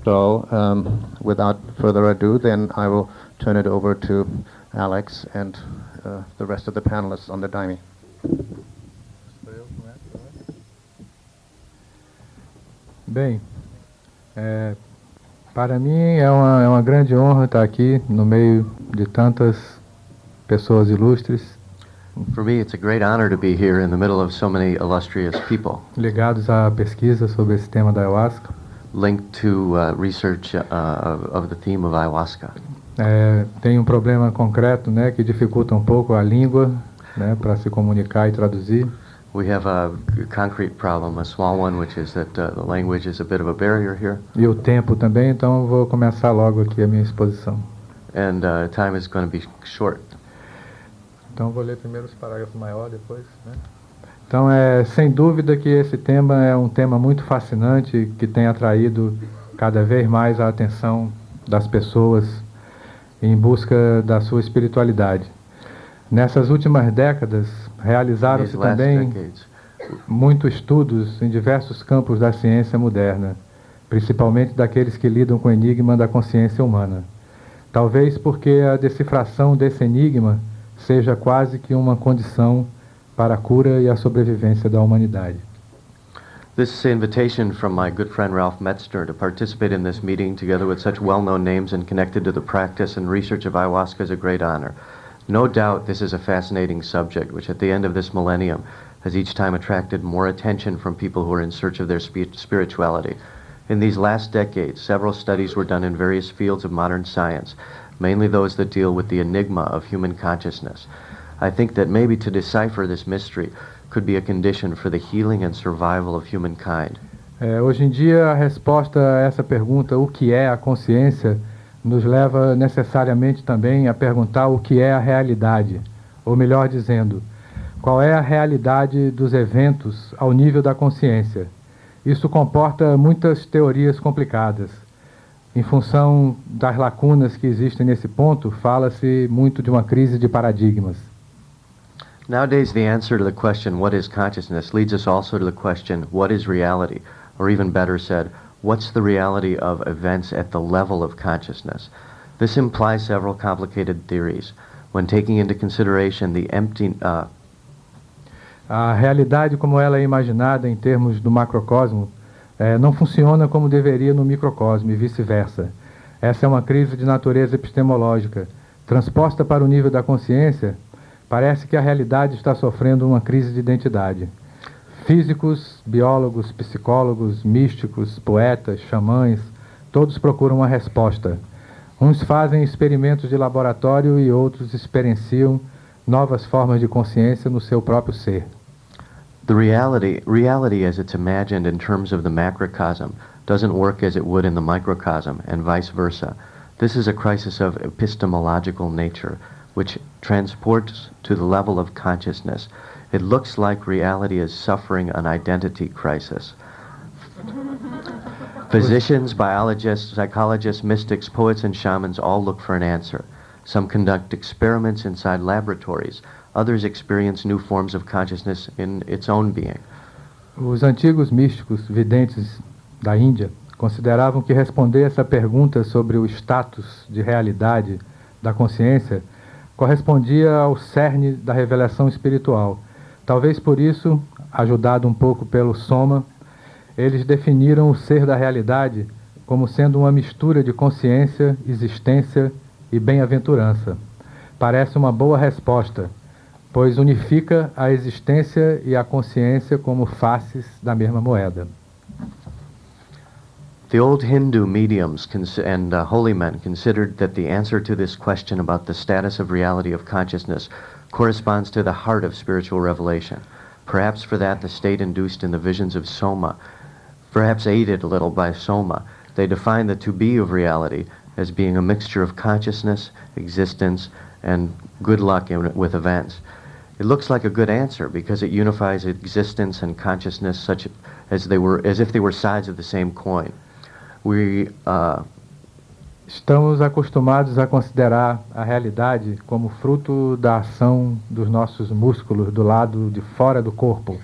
So, without further ado, then I will turn it over to Alex and the rest of the panelists on the Daime. Bem, para mim é uma grande honra estar aqui no meio de tantas pessoas ilustres. For me, it's a great honor to be here in the middle of so many illustrious people. Ligados à pesquisa sobre esse tema da ayahuasca. Linked to research of the theme of ayahuasca. Tem um problema concreto, né, que dificulta um pouco a língua, né, para se comunicar e traduzir. We have a concrete problem, a small one, which is that the language is a bit of a barrier here. E o tempo também, então eu vou começar logo aqui a minha exposição. And time is going to be short. Então vou ler primeiro os parágrafos maiores, depois, né? Então sem dúvida que esse tema é um tema muito fascinante, que tem atraído cada vez mais a atenção das pessoas em busca da sua espiritualidade. Nessas últimas décadas, realizaram-se também muitos estudos em diversos campos da ciência moderna, principalmente daqueles que lidam com o enigma da consciência humana. Talvez porque a decifração desse enigma seja quase que uma condição para a cura e a sobrevivência da humanidade. This invitation from my good friend Ralph Metzner to participate in this meeting together with such well-known names and connected to the practice and research of ayahuasca is a great honor. No doubt this is a fascinating subject, which at the end of this millennium has each time attracted more attention from people who are in search of their spirituality. In these last decades, several studies were done in various fields of modern science, mainly those that deal with the enigma of human consciousness. I think that maybe to decipher this mystery could be a condition for the healing and survival of humankind. Hoje em dia, a resposta a essa pergunta, o que é a consciência, nos leva necessariamente também a perguntar o que é a realidade, ou melhor dizendo, qual é a realidade dos eventos ao nível da consciência. Isso comporta muitas teorias complicadas. Em função das lacunas que existem nesse ponto, fala-se muito de uma crise de paradigmas. Nowadays, the answer to the question, what is consciousness, leads us also to the question, what is reality? Or even better said, what's the reality of events at the level of consciousness? This implies several complicated theories. When taking into consideration the A realidade como ela é imaginada em termos do macrocosmo não funciona como deveria no microcosmo e vice-versa. Essa é uma crise de natureza epistemológica. Transposta para o nível da consciência, parece que a realidade está sofrendo uma crise de identidade. Físicos, biólogos, psicólogos, místicos, poetas, xamãs, todos procuram uma resposta. Uns fazem experimentos de laboratório e outros experienciam novas formas de consciência no seu próprio ser. The reality as it's imagined in terms of the macrocosm doesn't work as it would in the microcosm, and vice versa. This is a crisis of epistemological nature, which transports to the level of consciousness. It looks like reality is suffering an identity crisis. Physicians, biologists, psychologists, mystics, poets, and shamans all look for an answer. Some conduct experiments inside laboratories. Others experience new forms of consciousness in its own being. Os antigos místicos videntes da Índia consideravam que responder essa pergunta sobre o status de realidade da consciência correspondia ao cerne da revelação espiritual. Talvez por isso, ajudado um pouco pelo Soma, eles definiram o ser da realidade como sendo uma mistura de consciência, existência e bem-aventurança. Parece uma boa resposta, pois unifica a existência e a consciência como faces da mesma moeda. The old Hindu mediums and holy men considered that the answer to this question about the status of reality of consciousness corresponds to the heart of spiritual revelation. Perhaps for that the state induced in the visions of Soma, perhaps aided a little by Soma, they define the to-be of reality as being a mixture of consciousness, existence, and good luck with events. It looks like a good answer because it unifies existence and consciousness such as if they were sides of the same coin. Estamos acostumados a considerar a realidade como fruto da ação dos nossos músculos do lado de fora do corpo.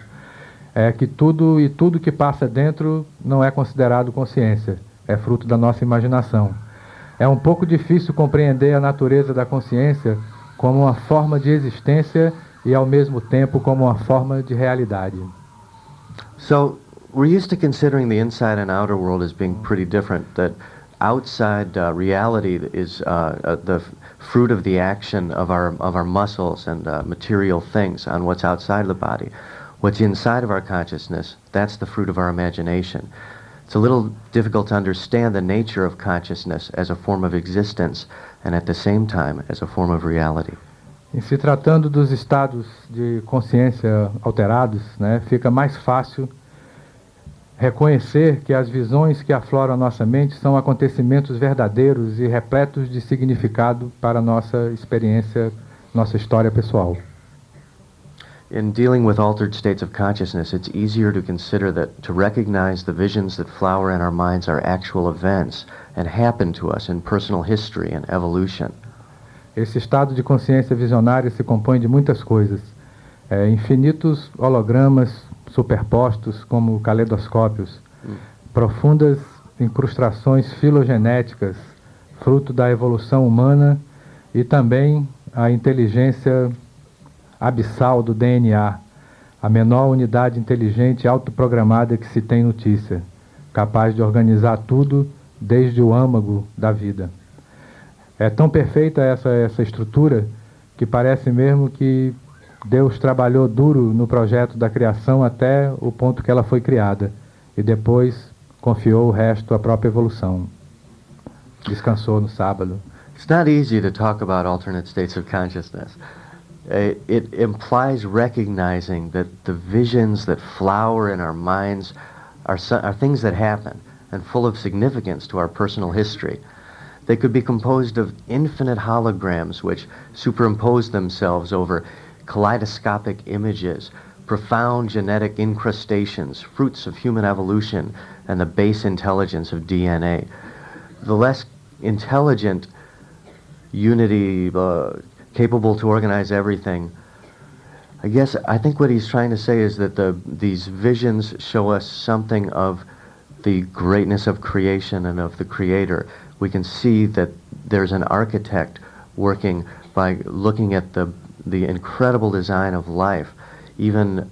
Que tudo que passa dentro não é considerado consciência. é fruto da nossa imaginação. É um pouco difícil compreender a natureza da consciência como uma forma de existência e, ao mesmo tempo, como uma forma de realidade. So we're used to considering the inside and outer world as being pretty different, that outside reality is the fruit of the action of our muscles and material things on what's outside of the body. What's inside of our consciousness, that's the fruit of our imagination. It's a little difficult to understand the nature of consciousness as a form of existence and at the same time as a form of reality. Em se tratando dos estados de consciência alterados, né, fica mais fácil reconhecer que as visões que afloram a nossa mente são acontecimentos verdadeiros e repletos de significado para a nossa experiência, nossa história pessoal. In dealing with altered states of consciousness, it's easier to consider that to recognize the visions that flower in our minds are actual events and happen to us in personal history and evolution. Esse estado de consciência visionária se compõe de muitas coisas, infinitos hologramas superpostos como caleidoscópios, profundas incrustações filogenéticas, fruto da evolução humana, e também a inteligência abissal do DNA, a menor unidade inteligente autoprogramada que se tem notícia, capaz de organizar tudo desde o âmago da vida. É tão perfeita essa estrutura que parece mesmo que Deus trabalhou duro no projeto da criação até o ponto que ela foi criada e depois confiou o resto à própria evolução. Descansou no sábado. It's not easy to talk about alternate states of consciousness. It implies recognizing that the visions that flower in our minds are things that happen and full of significance to our personal history. They could be composed of infinite holograms which superimpose themselves over kaleidoscopic images, profound genetic incrustations, fruits of human evolution, and the base intelligence of DNA. The less intelligent unity, capable to organize everything, I think what he's trying to say is that these visions show us something of the greatness of creation and of the Creator. We can see that there's an architect working by looking at the incredible design of life. Even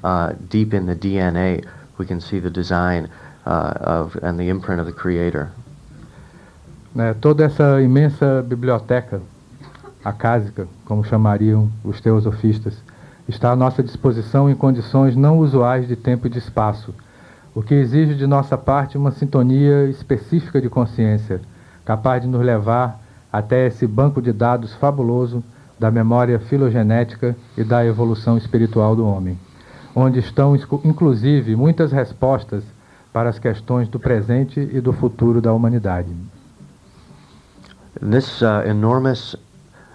deep in the DNA, we can see the design and the imprint of the Creator. Toda essa imensa biblioteca acásica, como chamariam os teosofistas, está à nossa disposição em condições não usuais de tempo e de espaço, o que exige de nossa parte uma sintonia específica de consciência, capaz de nos levar até esse banco de dados fabuloso da memória filogenética e da evolução espiritual do homem, onde estão, inclusive, muitas respostas para as questões do presente e do futuro da humanidade. This enormous,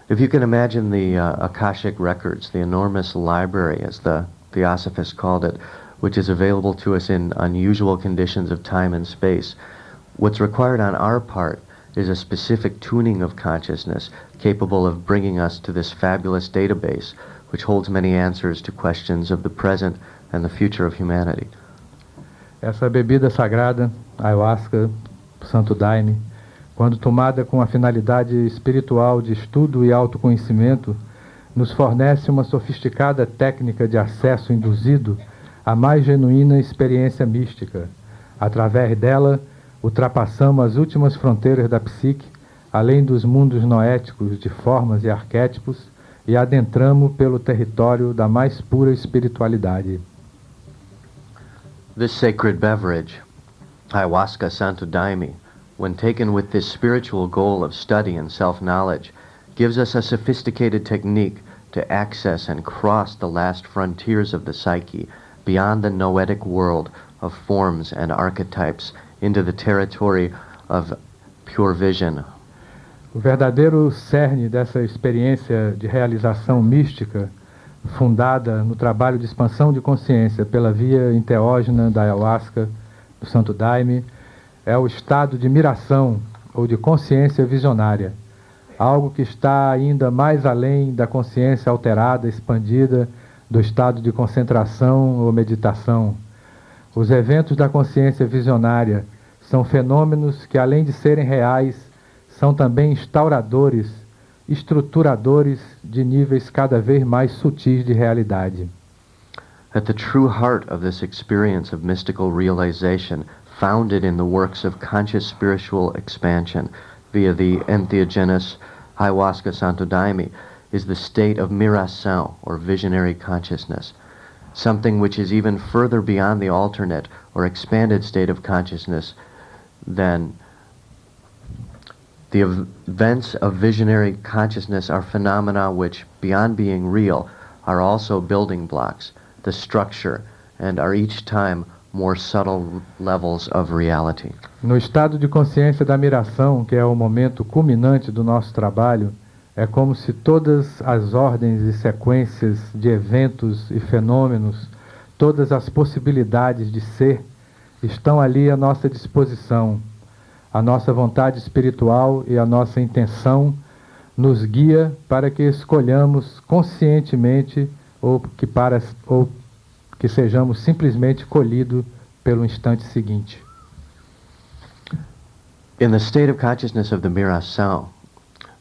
if you can imagine the Akashic records, the enormous library, as the Theosophists called it, which is available to us in unusual conditions of time and space, what's required on our part is a specific tuning of consciousness capable of bringing us to this fabulous database which holds many answers to questions of the present and the future of humanity. Essa bebida sagrada, ayahuasca, Santo Daime, quando tomada com a finalidade espiritual de estudo e autoconhecimento, nos fornece uma sofisticada técnica de acesso induzido à mais genuína experiência mística. Através dela, ultrapassamos as últimas fronteiras da psique, além dos mundos noéticos de formas e arquétipos, e adentramos pelo território da mais pura espiritualidade. This sacred beverage, ayahuasca Santo Daime, when taken with this spiritual goal of study and self-knowledge, gives us a sophisticated technique to access and cross the last frontiers of the psyche, beyond the noetic world of forms and archetypes, into the territory of pure vision. O verdadeiro cerne dessa experiência de realização mística, fundada no trabalho de expansão de consciência pela via enteógena da ayahuasca, do Santo Daime, é o estado de miração ou de consciência visionária, algo que está ainda mais além da consciência alterada, expandida, do estado de concentração ou meditação. Os eventos da consciência visionária São fenômenos que, além de serem reais, são também estruturadores de níveis cada vez mais sutis de realidade. At the true heart of this experience of mystical realization, founded in the works of conscious spiritual expansion via the entheogenous ayahuasca Santo Daime, is the state of miração, or visionary consciousness, something which is even further beyond the alternate or expanded state of consciousness than the events of visionary consciousness are phenomena which, beyond being real, are also building blocks, the structure, and are each time more subtle levels of reality. No estado de consciência da miração, que é o momento culminante do nosso trabalho, é como se todas as ordens e sequências de eventos e fenômenos, todas as possibilidades de ser, estão ali à nossa disposição. A nossa vontade espiritual e a nossa intenção nos guia para que escolhamos conscientemente ou que sejamos simplesmente colhidos pelo instante seguinte. In the state of consciousness of the miração,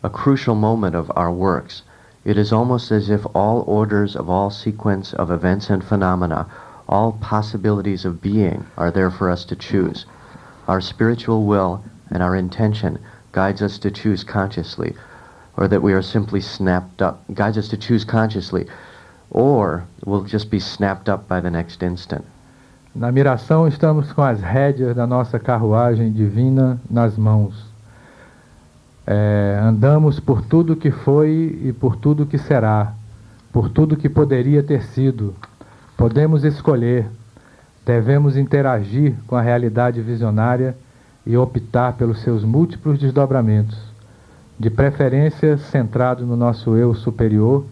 a crucial moment of our works, it is almost as if all orders of all sequence of events and phenomena, all possibilities of being are there for us to choose. Our spiritual will and our intention guides us to choose consciously, or that we are simply guides us to choose consciously, or we'll just be snapped up by the next instant. Na miração estamos com as rédeas da nossa carruagem divina nas mãos. Andamos por tudo que foi e por tudo que será, por tudo que poderia ter sido. Podemos escolher, devemos interagir com a realidade visionária e optar pelos seus múltiplos desdobramentos, de preferência centrado no nosso eu superior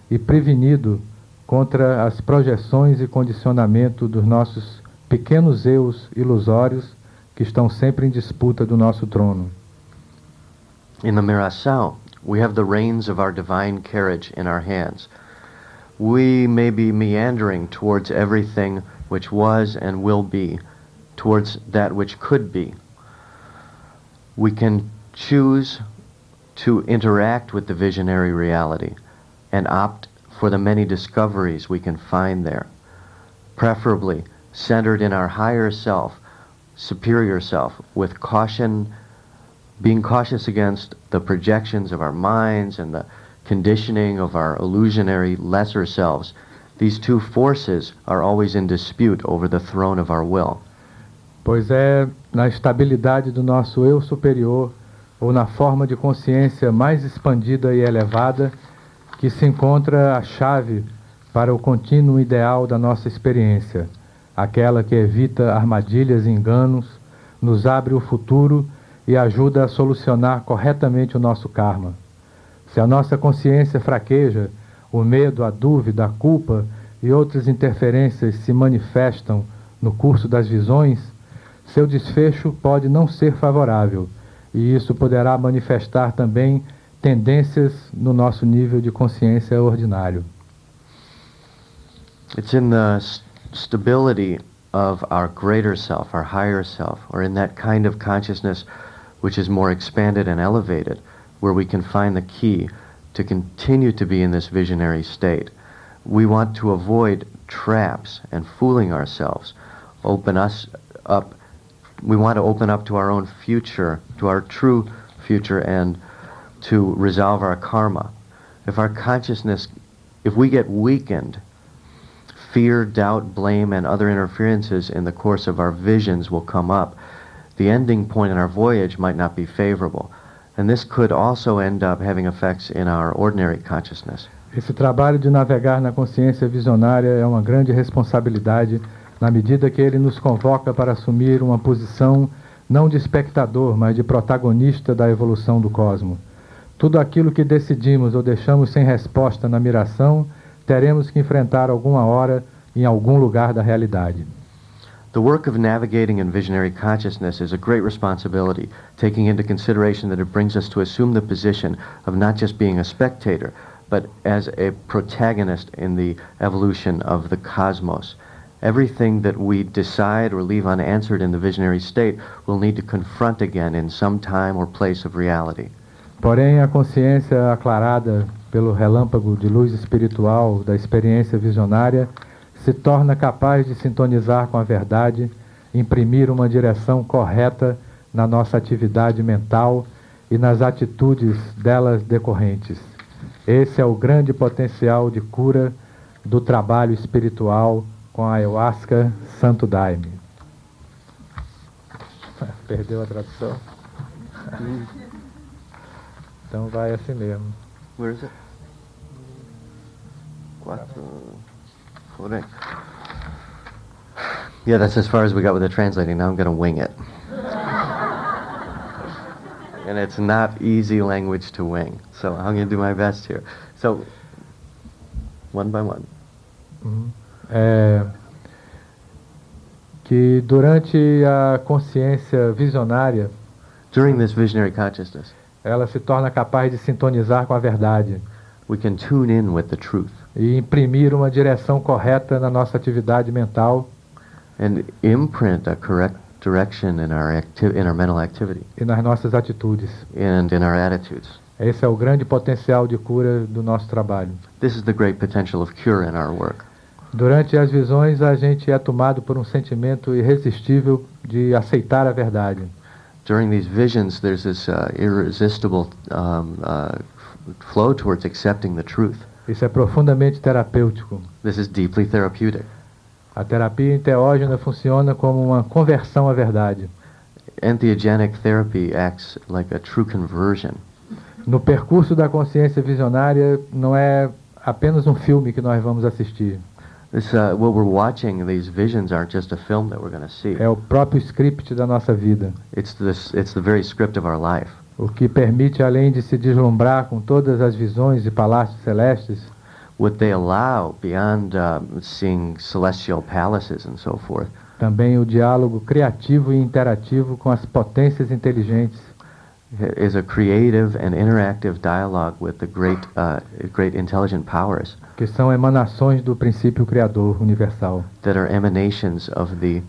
e prevenido contra as projeções e condicionamento dos nossos pequenos eus ilusórios que estão sempre em disputa do nosso trono. In the miração, we have the reins of our divine carriage in our hands. We may be meandering towards everything which was and will be, towards that which could be. We can choose to interact with the visionary reality and opt for the many discoveries we can find there, preferably centered in our higher self, superior self, with caution, being cautious against the projections of our minds and the conditioning of our illusionary lesser selves. These two forces are always in dispute over the throne of our will. Pois é na estabilidade do nosso eu superior, ou na forma de consciência mais expandida e elevada, que se encontra a chave para o contínuo ideal da nossa experiência, aquela que evita armadilhas e enganos, nos abre o futuro e ajuda a solucionar corretamente o nosso karma. Se a nossa consciência fraqueja, o medo, a dúvida, a culpa e outras interferências se manifestam no curso das visões, seu desfecho pode não ser favorável, e isso poderá manifestar também tendências no nosso nível de consciência ordinário. It's in the stability of our greater self, our higher self, or in that kind of consciousness which is more expanded and elevated, where we can find the key to continue to be in this visionary state. We want to avoid traps and fooling ourselves, open us up. We want to open up to our own future, to our true future, and to resolve our karma. If our consciousness, if we get weakened, fear, doubt, blame, and other interferences in the course of our visions will come up. The ending point in our voyage might not be favorable. And this could also end up having effects in our ordinary consciousness. Esse trabalho de navegar na consciência visionária é uma grande responsabilidade, na medida que ele nos convoca para assumir uma posição não de espectador, mas de protagonista da evolução do cosmos. Tudo aquilo que decidimos ou deixamos sem resposta na miração, teremos que enfrentar alguma hora em algum lugar da realidade. The work of navigating in visionary consciousness is a great responsibility, taking into consideration that it brings us to assume the position of not just being a spectator, but as a protagonist in the evolution of the cosmos. Everything that we decide or leave unanswered in the visionary state we'll need to confront again in some time or place of reality. Porém, a consciência aclarada pelo relâmpago de luz espiritual da experiência visionária se torna capaz de sintonizar com a verdade, imprimir uma direção correta na nossa atividade mental e nas atitudes delas decorrentes. Esse é o grande potencial de cura do trabalho espiritual com a Ayahuasca Santo Daime. Perdeu a tradução? Então vai assim mesmo. Where is it? 4. Yeah, that's as far as we got with the translating. Now I'm going to wing it. And it's not easy language to wing. So I'm going to do my best here. So, one by one. Que durante a consciência visionária, during this visionary consciousness, ela se torna capaz de sintonizar com a verdade. We can tune in with the truth. E imprimir uma direção correta na nossa atividade mental. And imprint a correct direction in our mental activity. E nas nossas atitudes. And in our attitudes. Esse é o grande potencial de cura do nosso trabalho. This is the great potential of cure in our work. Durante as visões, a gente é tomado por um sentimento irresistível de aceitar a verdade. During these visions, there's this irresistible flow towards accepting the truth. Isso é profundamente terapêutico. This is deeply therapeutic. A terapia enteógena funciona como uma conversão à verdade. Entheogenic therapy acts like a true conversion. No percurso da consciência visionária, não é apenas um filme que nós vamos assistir. What we're watching, these visions aren't just a film that we're going to see. É o próprio script da nossa vida. It's the very script of our life. O que permite, além de se deslumbrar com todas as visões e palácios celestes, what they allow beyond seeing celestial palaces and so forth. Também o diálogo criativo e interativo com as potências inteligentes. Is a creative and interactive dialogue with the great intelligent powers. Que são emanações do princípio criador universal. That are emanations of the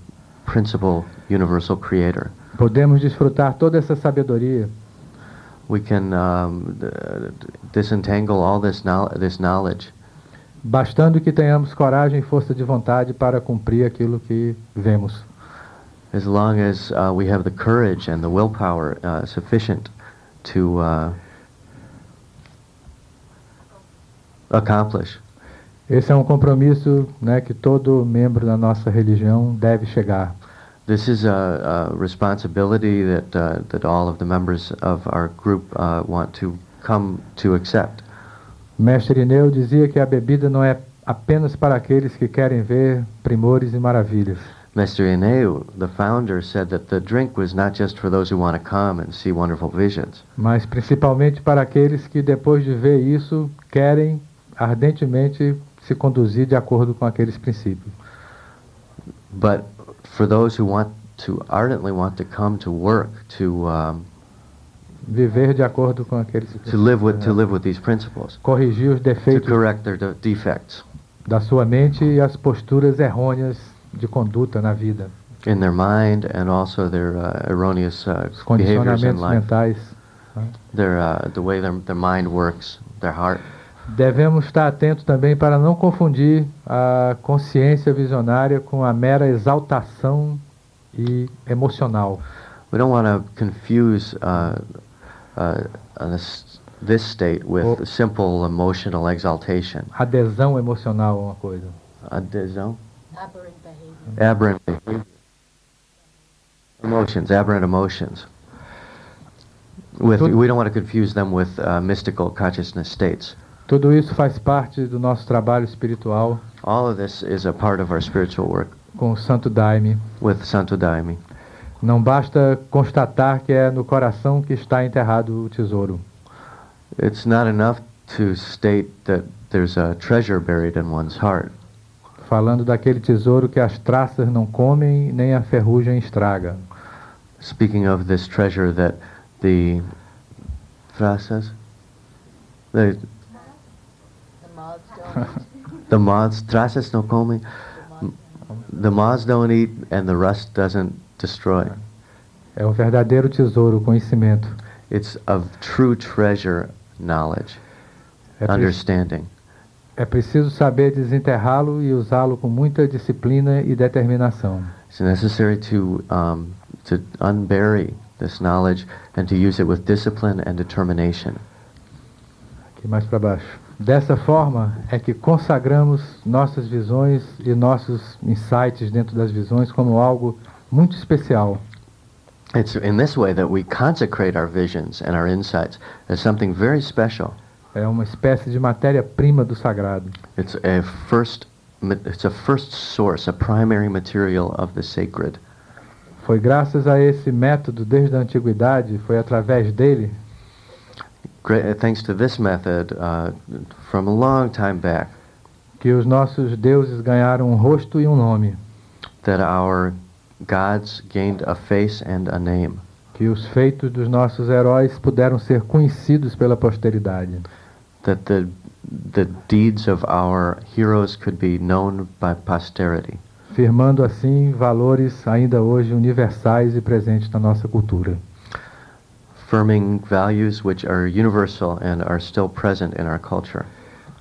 principal universal creator. Podemos desfrutar toda essa sabedoria. We can disentangle all this knowledge. Bastando que tenhamos coragem e força de vontade para cumprir aquilo que vemos. As long as we have the courage and the willpower sufficient to accomplish. Esse é um compromisso, né, que todo membro da nossa religião deve chegar. This is a responsibility that all of the members of our group want to come to accept. Mestre Ineu dizia que a bebida não é apenas para aqueles que querem ver primores e maravilhas. Mr. Ineu, the founder, said that the drink was not just for those who want to come and see wonderful visions. Mas principalmente para aqueles que depois de ver isso querem ardentemente se conduzir de acordo com aqueles princípios. But for those who ardently want to come to work to viver de acordo com aqueles to live with these principles. Corrigir os defeitos. To correct their defects. Da sua mente e as posturas errôneas de conduta na vida. In their mind and also their erroneous behaviors in life. Mentais. The way their mind works, their heart. Devemos estar atentos também para não confundir a consciência visionária com a mera exaltação e emocional. We don't want to confuse this state with simple emotional exaltation. Adesão emocional a uma coisa. Adesão? Aberrant behavior. Aberrant behavior. Emotions, aberrant emotions. We don't want to confuse them with mystical consciousness states. Tudo isso faz parte do nosso trabalho espiritual. All of this is a part of our spiritual work. Com o Santo Daime. With Santo Daime. Não basta constatar que é no coração que está enterrado o tesouro. It's not enough to state that there's a treasure buried in one's heart. Falando daquele tesouro que as traças não comem nem a ferrugem estraga. Speaking of this treasure that the traças, the moths, traças não comem, The moths don't eat and the rust doesn't destroy. É um verdadeiro tesouro, o conhecimento. It's a true treasure, knowledge, understanding. É preciso saber desenterrá-lo e usá-lo com muita disciplina e determinação. It's necessary to unbury this knowledge and to use it with discipline and determination. Aqui mais para baixo. Dessa forma é que consagramos nossas visões e nossos insights dentro das visões como algo muito especial. It's in this way that we consecrate our visions and our insights as something very special. É uma espécie de matéria-prima do sagrado. It's a first source, a primary material of the sacred. Foi graças a esse método desde a antiguidade, foi através dele Thanks to this method, from a long time back, que os nossos deuses ganharam um rosto e um nome, that our gods gained a face and a name, que os feitos dos nossos heróis puderam ser conhecidos pela posteridade, that the deeds of our heroes could be known by posterity, firmando assim valores ainda hoje universais e presentes na nossa cultura. affirming values which are universal and are still present in our culture.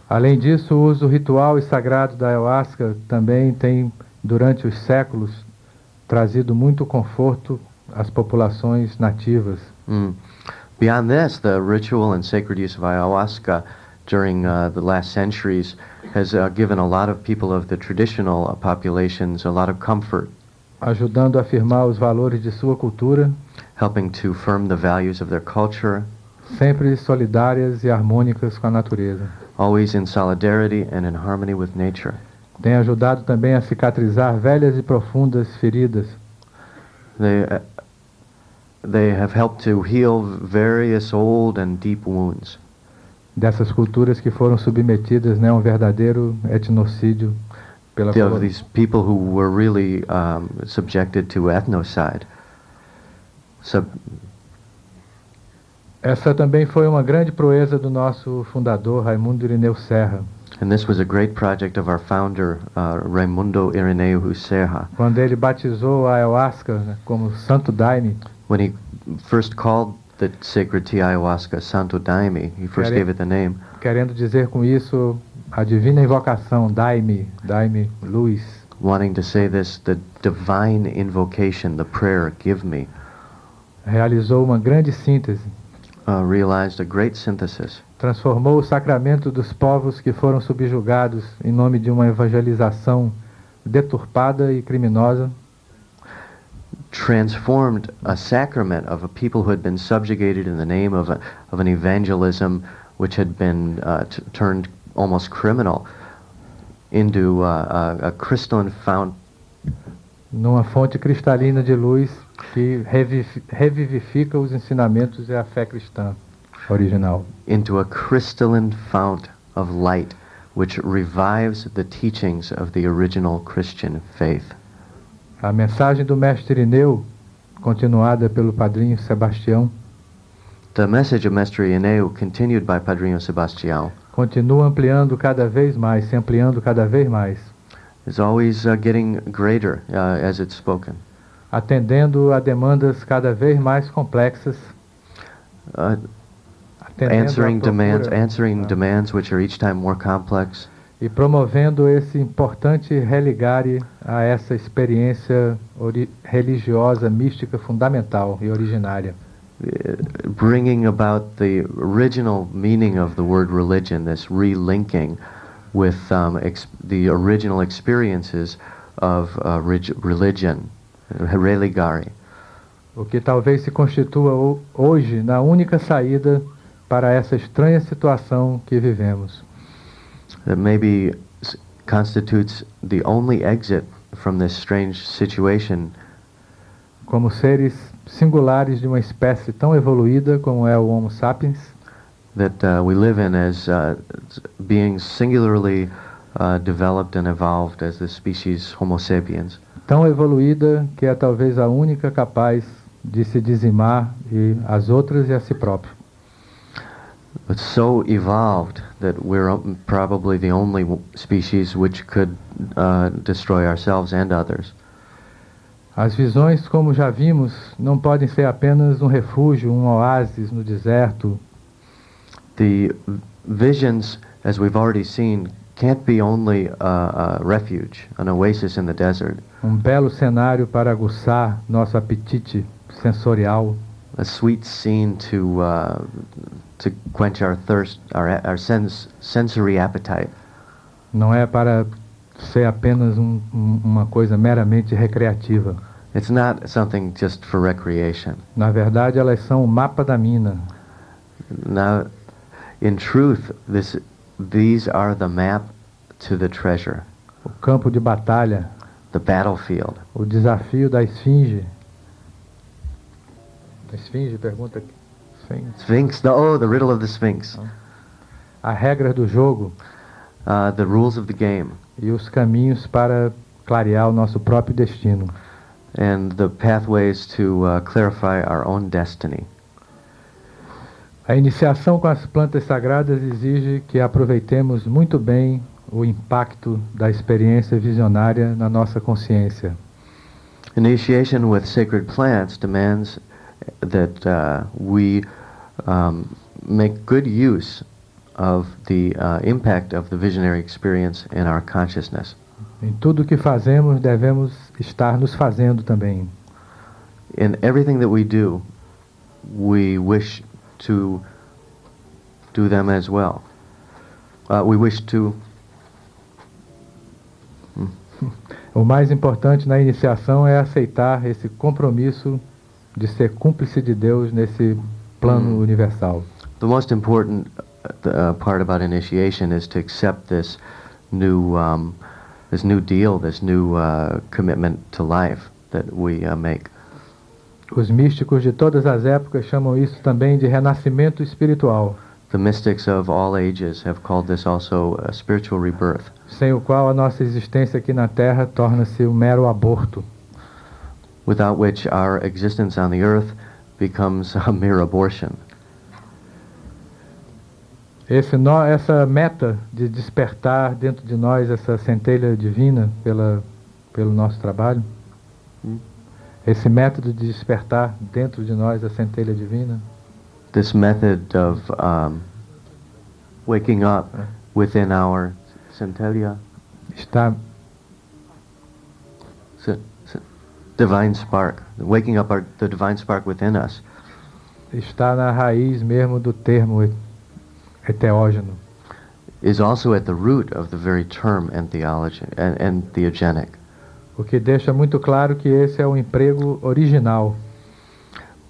Além disso, o uso ritual e sagrado da ayahuasca também tem, durante os séculos, trazido muito conforto às populações nativas. Beyond this, the ritual and sacred use of ayahuasca during the last centuries has given a lot of people of the traditional populations a lot of comfort, ajudando a afirmar os valores de sua cultura, helping to affirm the values of their culture, sempre solidárias e harmônicas com a natureza. always in solidarity and in harmony with nature. Tem ajudado também a cicatrizar velhas e profundas feridas. They have helped to heal various old and deep wounds Dessas culturas que foram submetidas, né, a um verdadeiro etnocídio pela of these people who were really subjected to ethnocide. Essa também foi uma grande proeza do nosso fundador, Raimundo Irineu Serra. And this was a great project of our founder, Raimundo Irineu Serra. Quando ele batizou a ayahuasca, né, como Santo Daime, When he first called the sacred tea ayahuasca Santo Daime, he first gave it the name, querendo dizer com isso a divina invocação, Daime, Daime, luz. wanting to say this, the divine invocation, the prayer, give me, Realizou uma grande síntese. realized a great synthesis. Transformou o sacramento dos povos que foram subjugados em nome de uma evangelização deturpada e criminosa, Transformed a sacrament of a people who had been subjugated in the name of an evangelism which had been turned almost criminal into a crystalline fount, numa fonte cristalina de luz que revivifica os ensinamentos e a fé cristã original. into a crystalline fount of light which revives the teachings of the original Christian faith. A mensagem do mestre Irineu, continuada pelo padrinho Sebastião, The message of Mestre Irineu, continued by Padrinho Sebastião, continua ampliando cada vez mais, se ampliando cada vez mais, is always getting greater as it's spoken, atendendo a demandas cada vez mais complexas, atendendo answering à procura, demands which are each time more complex, e promovendo esse importante religare a essa experiência religiosa, mística, fundamental e originária. bringing about the original meaning of the word religion, this relinking with the original experiences of religion, religare. O que talvez se constitua hoje na única saída para essa estranha situação que vivemos. That maybe constitutes the only exit from this strange situation, Como seres singulares de uma espécie tão evoluída como é o Homo sapiens, that we live in as being singularly developed and evolved as the species Homo sapiens, tão evoluída que é talvez a única capaz de se dizimar e as outras e a si próprio. but so evolved that we're probably the only species which could destroy ourselves and others. As visões, como já vimos, não podem ser apenas um refúgio, um oásis no deserto. The visions, as we've already seen, can't be only a refuge, an oasis in the desert. Belo cenário para aguçar nosso apetite sensorial. A sweet scene to quench our thirst, our sensory appetite. Não é para ser apenas uma coisa meramente recreativa. It's not something just for recreation. Na verdade, elas são o mapa da mina. Now, in truth, these are the map to the treasure. O campo de batalha. The battlefield. O desafio da esfinge. A esfinge pergunta. Sphinx. The riddle of the Sphinx. As regras do jogo. The rules of the game. E os caminhos para clarear o nosso próprio destino. And the pathways to clarify our own destiny. A iniciação com as plantas sagradas exige que aproveitemos muito bem o impacto da experiência visionária na nossa consciência. Initiation with sacred plants demands that we make good use of the impact of the visionary experience in our consciousness. Em tudo que fazemos, devemos estar nos fazendo também. In everything that we do, we wish to do them as well. We wish to... O mais importante na iniciação é aceitar esse compromisso de ser cúmplice de Deus nesse plano universal. The most important part about initiation is to accept this new deal, this new commitment to life that we make. Os místicos de todas as épocas chamam isso também de renascimento espiritual. The mystics of all ages have called this also a spiritual rebirth. Sem o qual a nossa existência aqui na Terra torna-se um mero aborto. Without which our existence on the earth becomes a mere abortion. Essa meta de despertar dentro de nós essa centelha divina pelo nosso trabalho, esse método de despertar dentro de nós a centelha divina, this method of waking up within our centellia, divine spark, waking up the divine spark within us, está na raiz mesmo do termo enteógeno. Is also at the root of the very term entheogenic. O que deixa muito claro que esse é o emprego original.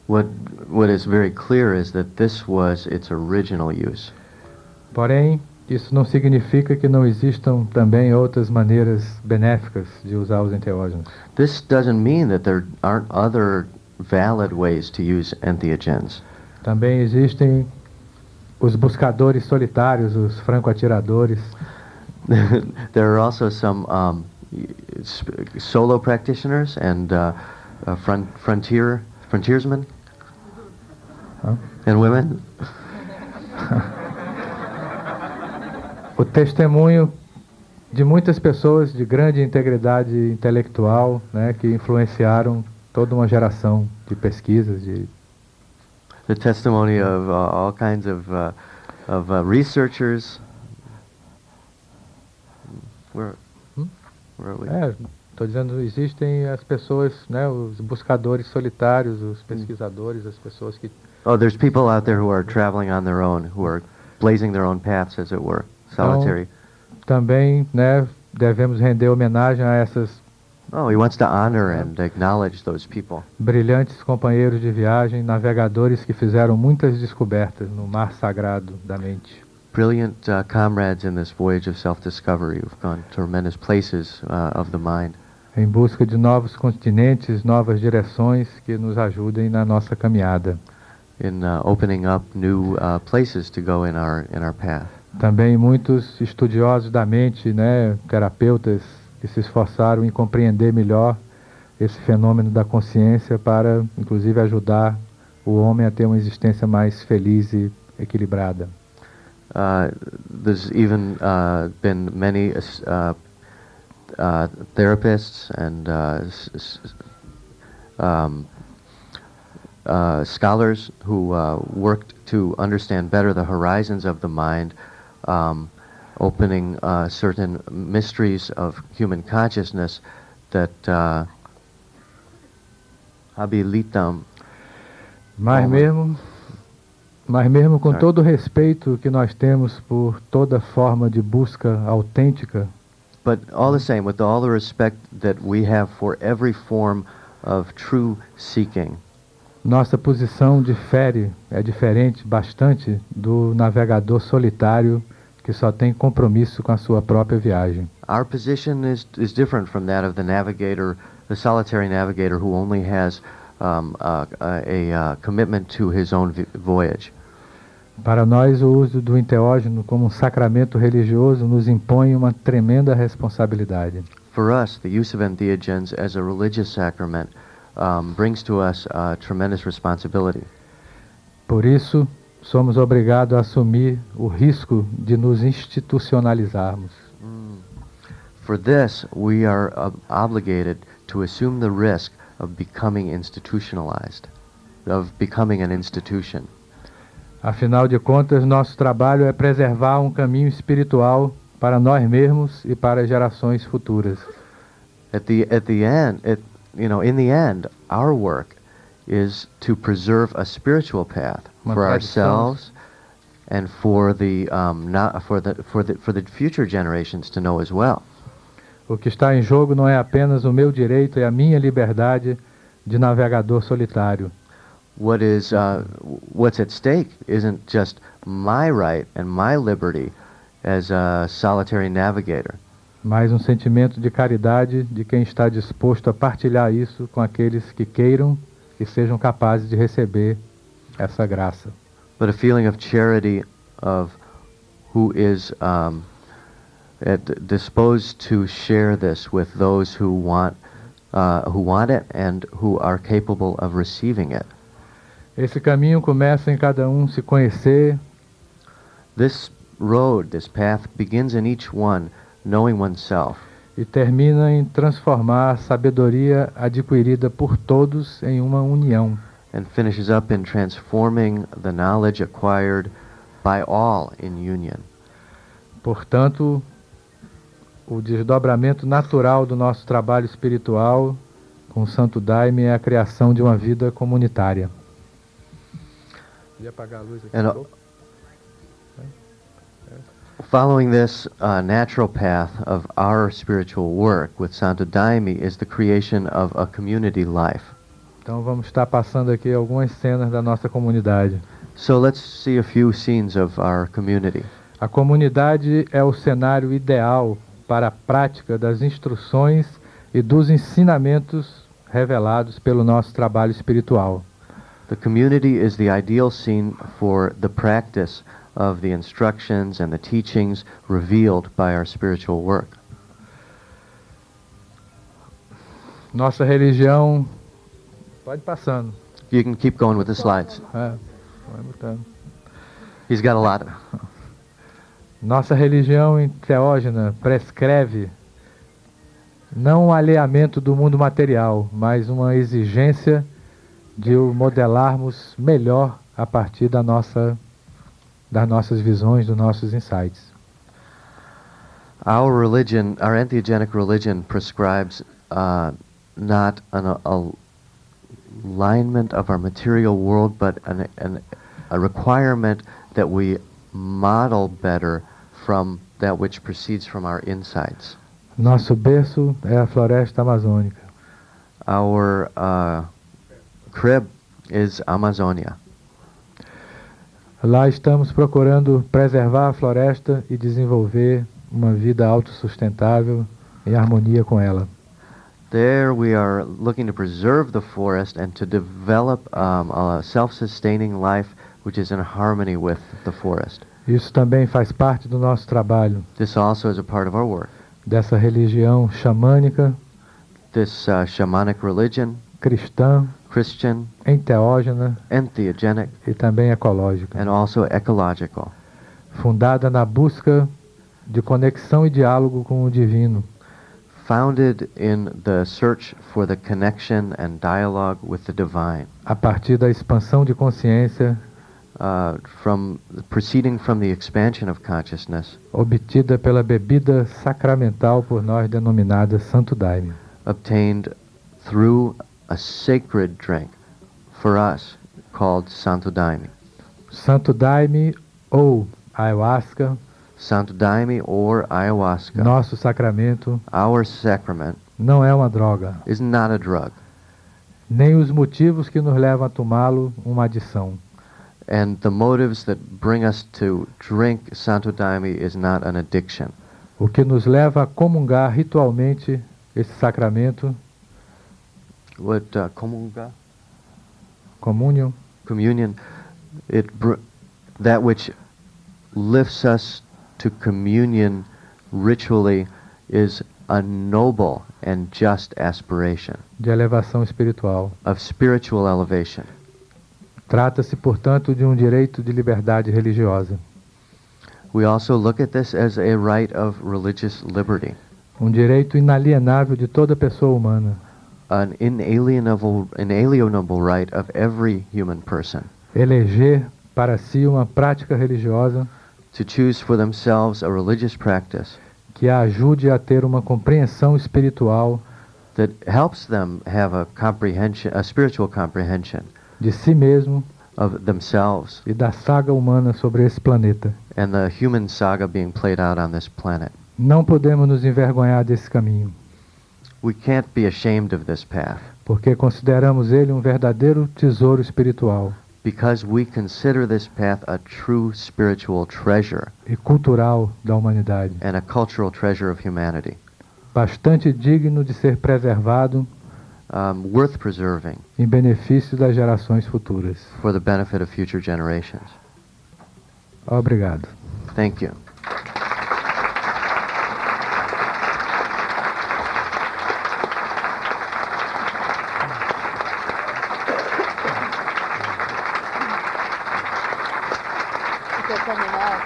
What is very clear is that this was its original use. Porém, isso não significa que não existam também outras maneiras benéficas de usar os enteógenos. This doesn't mean that there aren't other valid ways to use entheogens. Também existem os buscadores solitários, os franco-atiradores. There are also some solo practitioners and frontiersmen and women. O testemunho de muitas pessoas de grande integridade intelectual, né, que influenciaram toda uma geração de pesquisas, the testimony of all kinds of researchers. Where are we? Estou dizendo, existem as pessoas, né, os buscadores solitários, os pesquisadores, as pessoas que... Oh, there's people out there who are traveling on their own, who are blazing their own paths, as it were, solitary. Então, também, né, devemos render homenagem a essas... Oh, he wants to honor and acknowledge those people. Brilhantes companheiros de viagem, navegadores que fizeram muitas descobertas no mar sagrado da mente. Brilliant comrades in this voyage of self-discovery who've gone to tremendous places of the mind. Em busca de novos continentes, novas direções que nos ajudem na nossa caminhada. In opening up new places to go in our path. Também muitos estudiosos da mente, né, terapeutas, que se esforçaram em compreender melhor esse fenômeno da consciência para, inclusive, ajudar o homem a ter uma existência mais feliz e equilibrada. There's even been many therapists and scholars who worked to understand better the horizons of the mind, opening certain mysteries of human consciousness that habilitam. Mas mesmo com todo o respeito que nós temos por toda forma de busca autêntica, But all the same, with all the respect that we have for every form of true seeking, nossa posição é diferente bastante do navegador solitário que só tem compromisso com a sua própria viagem. our position is different from that of the navigator, the solitary navigator who only has a commitment to his own voyage. Para nós, o uso do enteógeno como um sacramento religioso nos impõe uma tremenda responsabilidade. For us, the use of entheogens as a religious sacrament brings to us tremendous responsibility. Por isso, somos obrigados a assumir o risco de nos institucionalizarmos. For this, we are obligated to assume the risk of becoming institutionalized, of becoming an institution. Afinal de contas, nosso trabalho é preservar um caminho espiritual para nós mesmos e para gerações futuras. At the end, in the end, our work is to preserve a spiritual path for ourselves and for the future generations to know as well. O que está em jogo não é apenas o meu direito e a minha liberdade de navegador solitário. What's at stake isn't just my right and my liberty as a solitary navigator, mas um sentimento de caridade de quem está disposto a partilhar isso com aqueles que queiram e sejam capazes de receber essa graça. but a feeling of charity of who is disposed to share this with those who want it and who are capable of receiving it. Esse caminho começa em cada um se conhecer. This road, this path, begins in each one knowing oneself, E termina em transformar a sabedoria adquirida por todos em uma união. and finishes up in transforming the knowledge acquired by all in union. Portanto, o desdobramento natural do nosso trabalho espiritual com o Santo Daime é a criação de uma vida comunitária. Podia apagar a luz aqui And, um pouco? Following this natural path of our spiritual work with Santo Daime is the creation of a community life. Então vamos estar passando aqui algumas cenas da nossa comunidade. So let's see a few scenes of our community. A comunidade é o cenário ideal para a prática das instruções e dos ensinamentos revelados pelo nosso trabalho espiritual. The community is the ideal scene for the practice of the instructions and the teachings revealed by our spiritual work. Nossa religião... Pode ir passando. You can keep going with the slides. Vai botando. He's got a lot. Nossa religião enteógena prescreve não um alheamento do mundo material, mas uma exigência de o modelarmos melhor a partir das nossas visões, dos nossos insights. Our religion, our entheogenic religion, prescribes not an alignment of our material world, but a requirement that we model better from that which proceeds from our insights. Nosso berço é a floresta amazônica. Our crib is Amazonia. Lá estamos procurando preservar a floresta e desenvolver uma vida autossustentável em harmonia com ela. There we are looking to preserve the forest and to develop a self-sustaining life which is in harmony with the forest. Isso também faz parte do nosso trabalho, This also is a part of our work. dessa religião xamânica, This shamanic religion, cristã, Christian, enteógena entheogenic, e também ecológica, and also ecological, fundada na busca de conexão e diálogo com o divino, founded in the search for the connection and dialogue with the divine, a partir da expansão de consciência proceeding from the expansion of consciousness, obtida pela bebida sacramental por nós denominada Santo Daime. obtained through a sacred drink for us called Santo Daime. Santo Daime ou ayahuasca, Santo Daime or ayahuasca, nosso sacramento, our sacrament, não é uma droga, is not a drug, nem os motivos que nos levam a tomá-lo uma adição. and the motives that bring us to drink Santo Daime is not an addiction. O que nos leva a comungar ritualmente esse sacramento, What communga? communion, Communion, that which lifts us to communion ritually is a noble and just aspiration de elevação espiritual. of spiritual elevation. Trata-se, portanto, de um direito de liberdade religiosa, We also look at this as a right of religious liberty, um direito inalienável de toda pessoa humana, an inalienable right of every human person eleger para si uma prática religiosa to choose for themselves a religious practice que a ajude a ter uma compreensão espiritual that helps them have a spiritual comprehension de si mesmo of themselves e da saga humana sobre esse planeta. and the human saga being played out on this planet. Não podemos nos envergonhar desse caminho, We can't be ashamed of this path porque consideramos ele um verdadeiro tesouro espiritual because we consider this path a true spiritual treasure e cultural da humanidade, and a cultural treasure of humanity, bastante digno de ser preservado worth preserving em benefício das gerações futuras. for the benefit of future generations. Obrigado. Thank you. Because something else.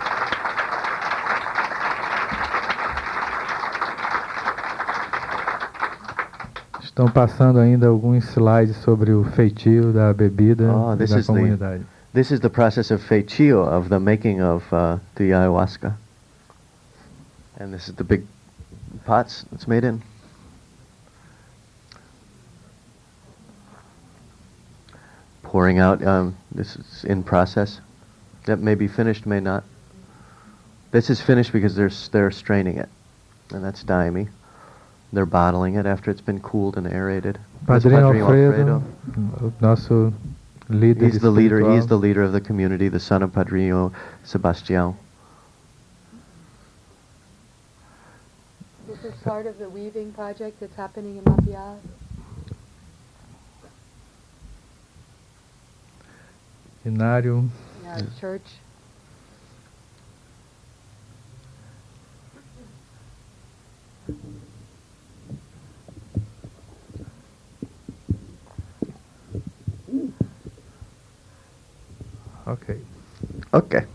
Estão passando ainda alguns slides sobre o feitio da bebida Oh, e this da is the- comunidade. This is the process of feitio, of the making of the ayahuasca. And this is the big pots it's made in. Pouring out, this is in process. That may be finished, may not. This is finished because they're straining it. And that's Daime. They're bottling it after it's been cooled and aerated. That's Padrinho Padrinho Alfredo, o nosso líder He's the leader. espiritual. He's the leader of the community, the son of Padrinho Sebastião. This is part of the weaving project that's happening in Mapiá. Inário, In our church. ok. Okay.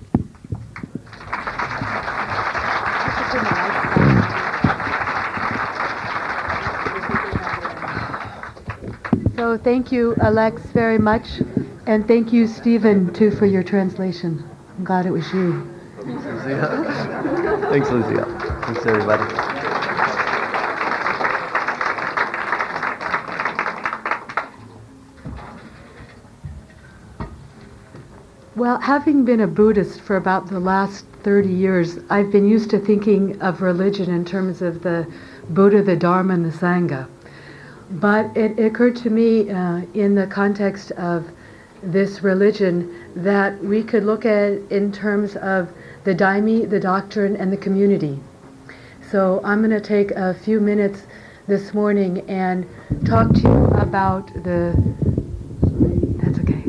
So thank you, Alex, very much. And thank you, Stephen, too, for your translation. I'm glad it was you. Thanks, Lucia. Thanks, everybody. Well, having been a Buddhist for about the last 30 years, I've been used to thinking of religion in terms of the Buddha, the Dharma, and the Sangha. But it occurred to me in the context of this religion that we could look at it in terms of the Daime, the doctrine, and the community. So I'm going to take a few minutes this morning and talk to you about the... That's okay.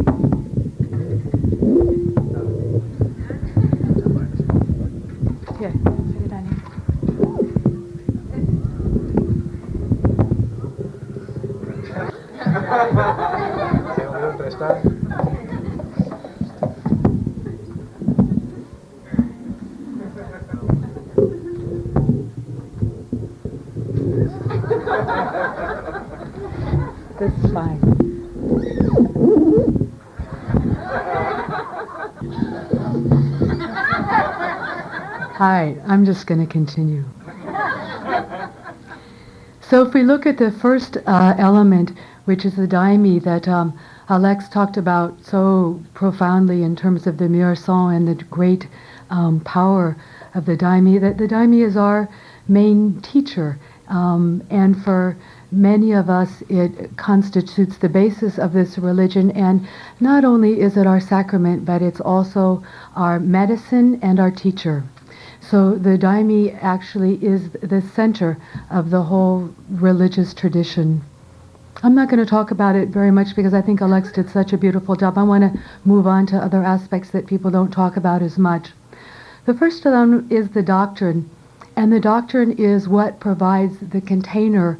Here, put it on here. This is fine. Hi, I'm just going to continue. So if we look at the first element, which is the daime that Alex talked about so profoundly in terms of the miração and the great power of the daime, that the daime is our main teacher. And for many of us, it constitutes the basis of this religion. And not only is it our sacrament, but it's also our medicine and our teacher. So the daime actually is the center of the whole religious tradition. I'm not going to talk about it very much because I think Alex did such a beautiful job. I want to move on to other aspects that people don't talk about as much. The first of them is the doctrine. And the doctrine is what provides the container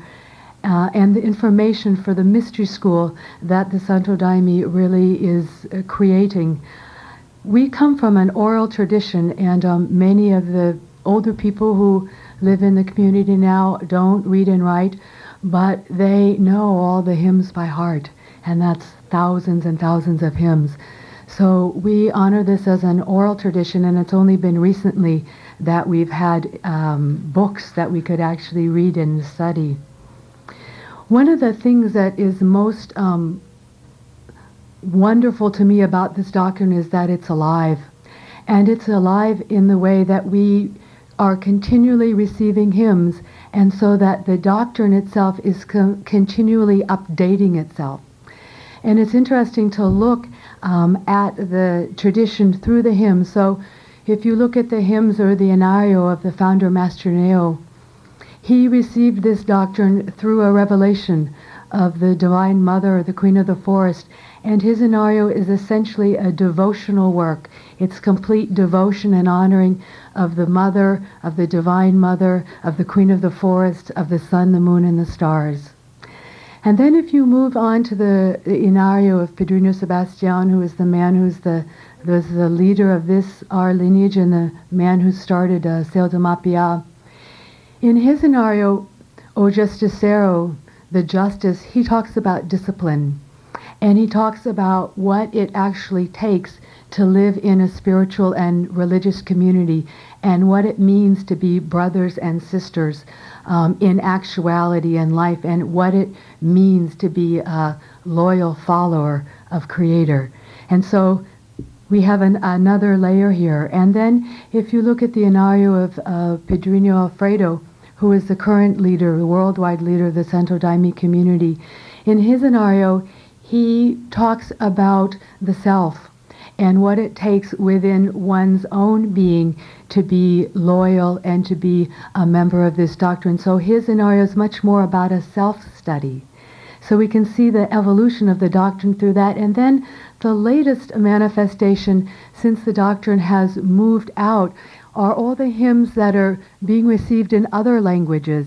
and the information for the mystery school that the Santo Daime really is creating. We come from an oral tradition, and many of the older people who live in the community now don't read and write, but they know all the hymns by heart, and that's thousands and thousands of hymns. So we honor this as an oral tradition, and it's only been recently that we've had books that we could actually read and study. One of the things that is most wonderful to me about this doctrine is that it's alive. And it's alive in the way that we are continually receiving hymns, and so that the doctrine itself is continually updating itself. And it's interesting to look at the tradition through the hymns. So if you look at the hymns or the Inario of the founder, Master Neo, he received this doctrine through a revelation of the Divine Mother, the Queen of the Forest, and his Inario is essentially a devotional work. It's complete devotion and honoring of the Mother, of the Divine Mother, of the Queen of the Forest, of the Sun, the Moon, and the stars. And then if you move on to the Inario of Pedrinho Sebastián, who is the man who's was the leader of this, our lineage, and the man who started Céu de Mapiá, in his Inario, O Justiceiro, the justice, he talks about discipline. And he talks about what it actually takes to live in a spiritual and religious community, and what it means to be brothers and sisters in actuality and life, and what it means to be a loyal follower of Creator. And so we have another layer here. And then if you look at the Inario of Pedrinho Alfredo, who is the current leader, the worldwide leader of the Santo Daime community, in his Inario, he talks about the self and what it takes within one's own being to be loyal and to be a member of this doctrine. So his Inario is much more about a self-study. So we can see the evolution of the doctrine through that. And then the latest manifestation since the doctrine has moved out are all the hymns that are being received in other languages,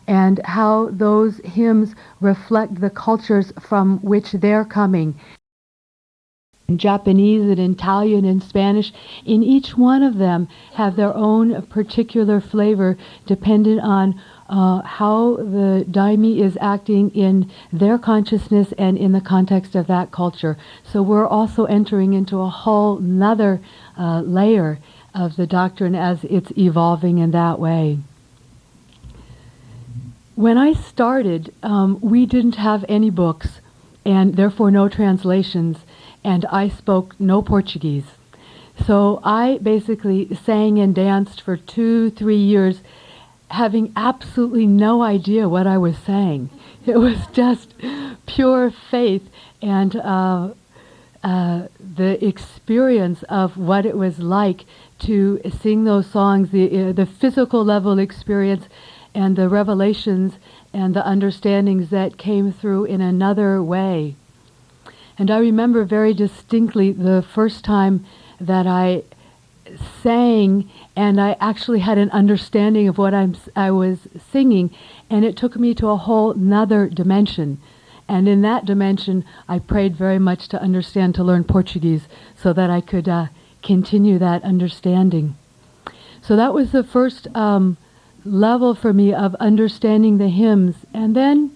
and how those hymns reflect the cultures from which they're coming. In Japanese and Italian and Spanish, in each one of them have their own particular flavor dependent on how the daime is acting in their consciousness and in the context of that culture. So we're also entering into a whole nother layer of the doctrine as it's evolving in that way. When I started, we didn't have any books, and therefore no translations, and I spoke no Portuguese. So I basically sang and danced for 2-3 years, having absolutely no idea what I was saying. It was just pure faith and the experience of what it was like to sing those songs, the physical level experience, and the revelations and the understandings that came through in another way. And I remember very distinctly the first time that I sang and I actually had an understanding of what I was singing, and it took me to a whole nother dimension. And in that dimension, I prayed very much to understand, to learn Portuguese, so that I could continue that understanding. So that was the first level for me of understanding the hymns. And then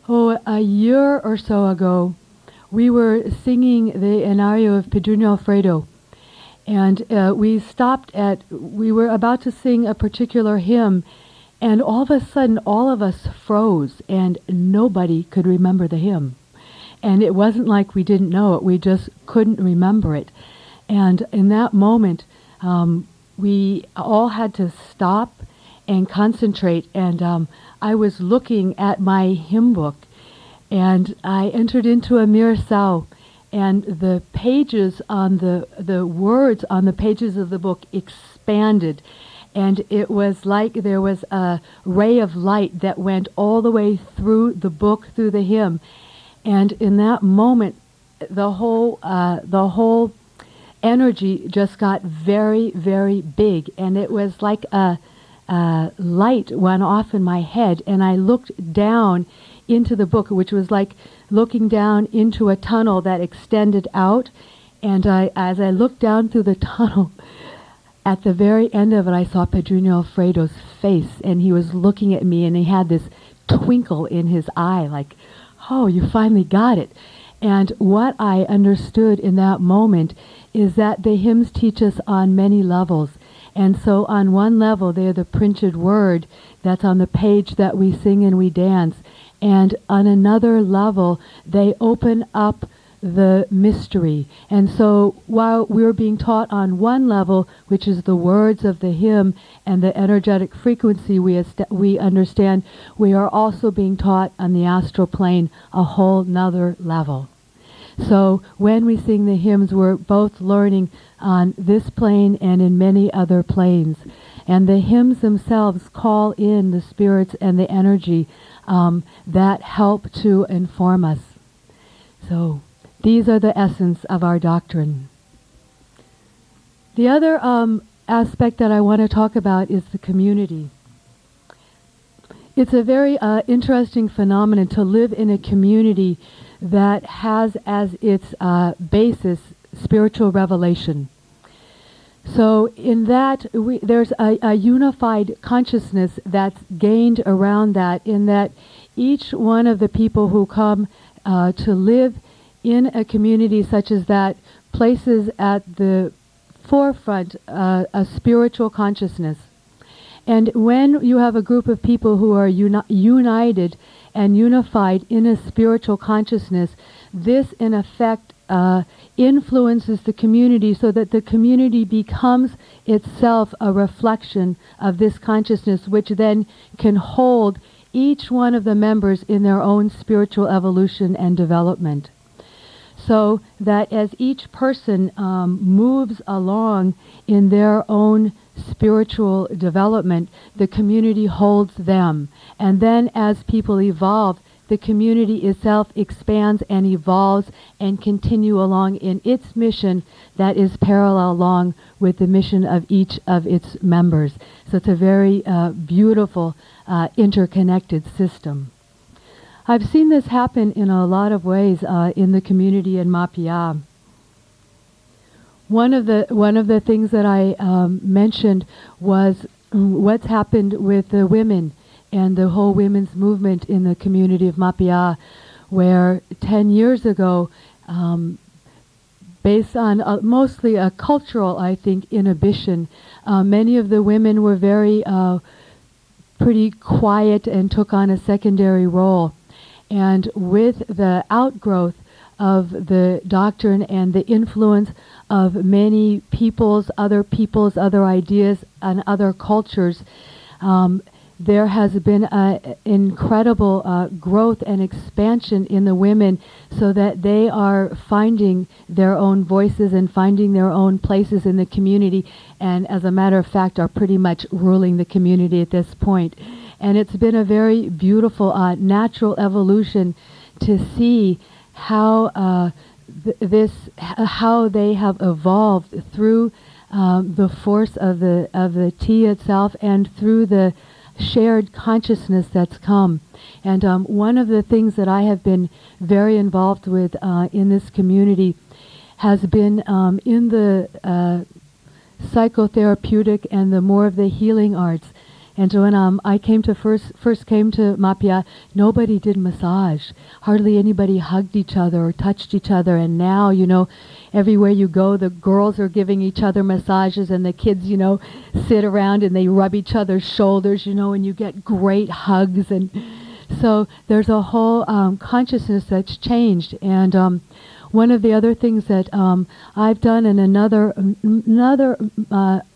A year or so ago, we were singing the Enario of Pedro Alfredo, and we were about to sing a particular hymn, and all of a sudden all of us froze and nobody could remember the hymn. And it wasn't like we didn't know it, we just couldn't remember it. And in that moment, we all had to stop and concentrate, and I was looking at my hymn book, and I entered into a mirasao, and the pages on the words on the pages of the book expanded, and it was like there was a ray of light that went all the way through the book, through the hymn. And in that moment, the whole energy just got very, very big, and it was like a light went off in my head, and I looked down into the book, which was like looking down into a tunnel that extended out. And as I looked down through the tunnel, at the very end of it, I saw Pedro Alfredo's face, and he was looking at me, and he had this twinkle in his eye, like, oh, you finally got it. And what I understood in that moment is that the hymns teach us on many levels. And so on one level, they're the printed word that's on the page that we sing and we dance. And on another level, they open up the mystery. And so while we're being taught on one level, which is the words of the hymn and the energetic frequency we understand, we are also being taught on the astral plane a whole nother level. So when we sing the hymns, we're both learning on this plane and in many other planes. And the hymns themselves call in the spirits and the energy that help to inform us. So these are the essence of our doctrine. The other aspect that I want to talk about is the community. It's a very interesting phenomenon to live in a community that has as its basis spiritual revelation. So in that, there's a unified consciousness that's gained around that, in that each one of the people who come to live in a community such as that places at the forefront a spiritual consciousness. And when you have a group of people who are united and unified in a spiritual consciousness, this in effect influences the community so that the community becomes itself a reflection of this consciousness, which then can hold each one of the members in their own spiritual evolution and development. So that as each person moves along in their own spiritual development, the community holds them. And then as people evolve, the community itself expands and evolves and continue along in its mission that is parallel along with the mission of each of its members. So it's a very beautiful interconnected system. I've seen this happen in a lot of ways in the community in Mapia. One of the things that I mentioned was what's happened with the women and the whole women's movement in the community of Mapia, where 10 years ago, based on mostly a cultural, I think, inhibition, many of the women were very pretty quiet and took on a secondary role. And with the outgrowth of the doctrine and the influence of many other people's, other ideas, and other cultures, there has been an incredible growth and expansion in the women so that they are finding their own voices and finding their own places in the community, and as a matter of fact are pretty much ruling the community at this point. And it's been a very beautiful natural evolution to see how how they have evolved through the force of the tea itself and through the shared consciousness that's come. And one of the things that I have been very involved with in this community has been in the psychotherapeutic and the more of the healing arts. And when I came to first came to Mapia, nobody did massage. Hardly anybody hugged each other or touched each other. And now, everywhere you go, the girls are giving each other massages, and the kids, sit around and they rub each other's shoulders, and you get great hugs. And so there's a whole consciousness that's changed. And one of the other things that I've done, and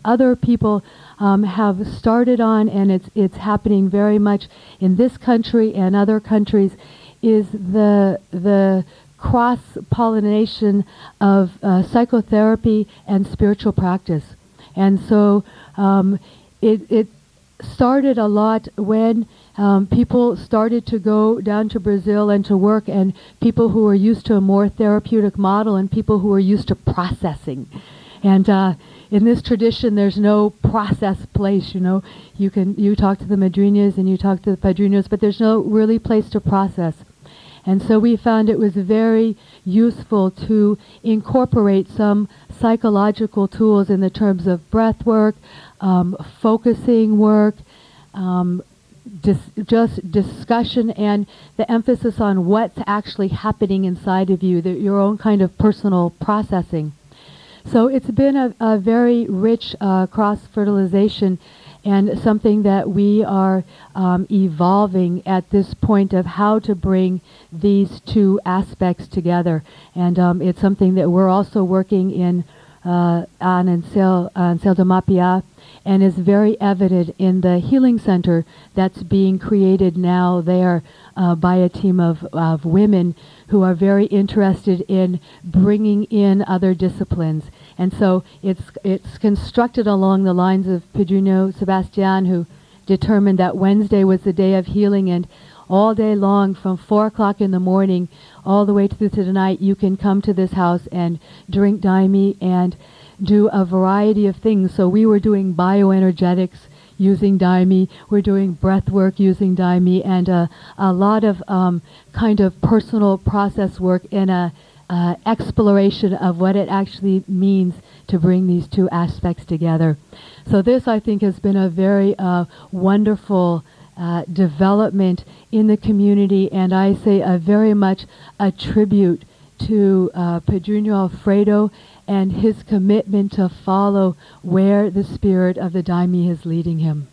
other people have started on, and it's happening very much in this country and other countries, is the cross-pollination of psychotherapy and spiritual practice. And so it started a lot when people started to go down to Brazil and to work, and people who were used to a more therapeutic model and people who were used to processing. And in this tradition, there's no process place, You talk to the madrinas and you talk to the padrinos, but there's no really place to process. And so we found it was very useful to incorporate some psychological tools in the terms of breath work, focusing work, just discussion, and the emphasis on what's actually happening inside of you, your own kind of personal processing. So it's been a very rich cross-fertilization, and something that we are evolving at this point of how to bring these two aspects together. And it's something that we're also working on Céu de Mapia, and is very evident in the healing center that's being created now there by a team of women who are very interested in bringing in other disciplines. And so it's constructed along the lines of Padrino Sebastian, who determined that Wednesday was the day of healing, and all day long from 4 o'clock in the morning all the way to the night, you can come to this house and drink daime and do a variety of things. So we were doing bioenergetics using daime, we're doing breath work using daime, and a lot of kind of personal process work in a exploration of what it actually means to bring these two aspects together. So this, I think, has been a very wonderful development in the community, and I say very much a tribute to Padrino Alfredo and his commitment to follow where the spirit of the daime is leading him.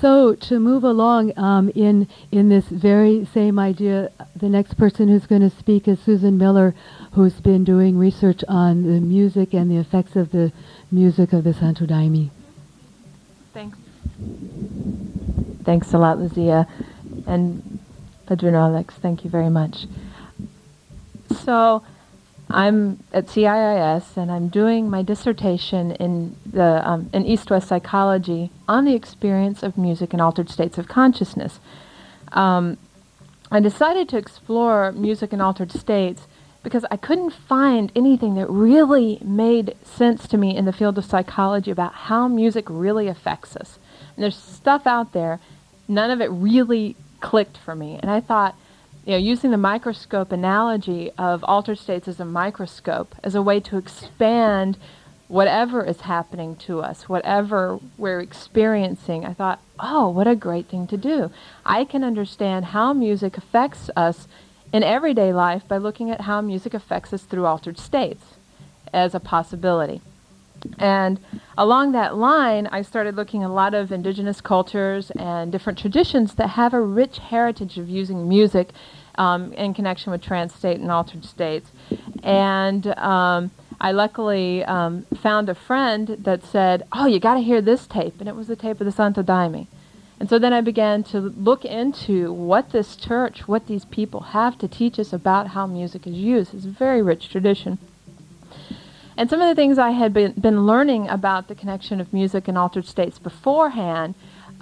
So to move along in this very same idea, the next person who's going to speak is Susan Miller, who's been doing research on the music and the effects of the music of the Santo Daime. Thanks. Thanks a lot, Lizia. And Padrino Alex, thank you very much. So I'm at CIIS, and I'm doing my dissertation in East-West psychology on the experience of music in altered states of consciousness. I decided to explore music in altered states because I couldn't find anything that really made sense to me in the field of psychology about how music really affects us. And there's stuff out there, none of it really clicked for me. And I thought, using the microscope analogy of altered states as a microscope, as a way to expand whatever is happening to us, whatever we're experiencing, I thought, oh, what a great thing to do. I can understand how music affects us in everyday life by looking at how music affects us through altered states as a possibility. And along that line, I started looking at a lot of indigenous cultures and different traditions that have a rich heritage of using music in connection with trance state and altered states. And I luckily found a friend that said, oh, you got to hear this tape. And it was the tape of the Santo Daime. And so then I began to look into what this church, what these people have to teach us about how music is used. It's a very rich tradition. And some of the things I had been learning about the connection of music and altered states beforehand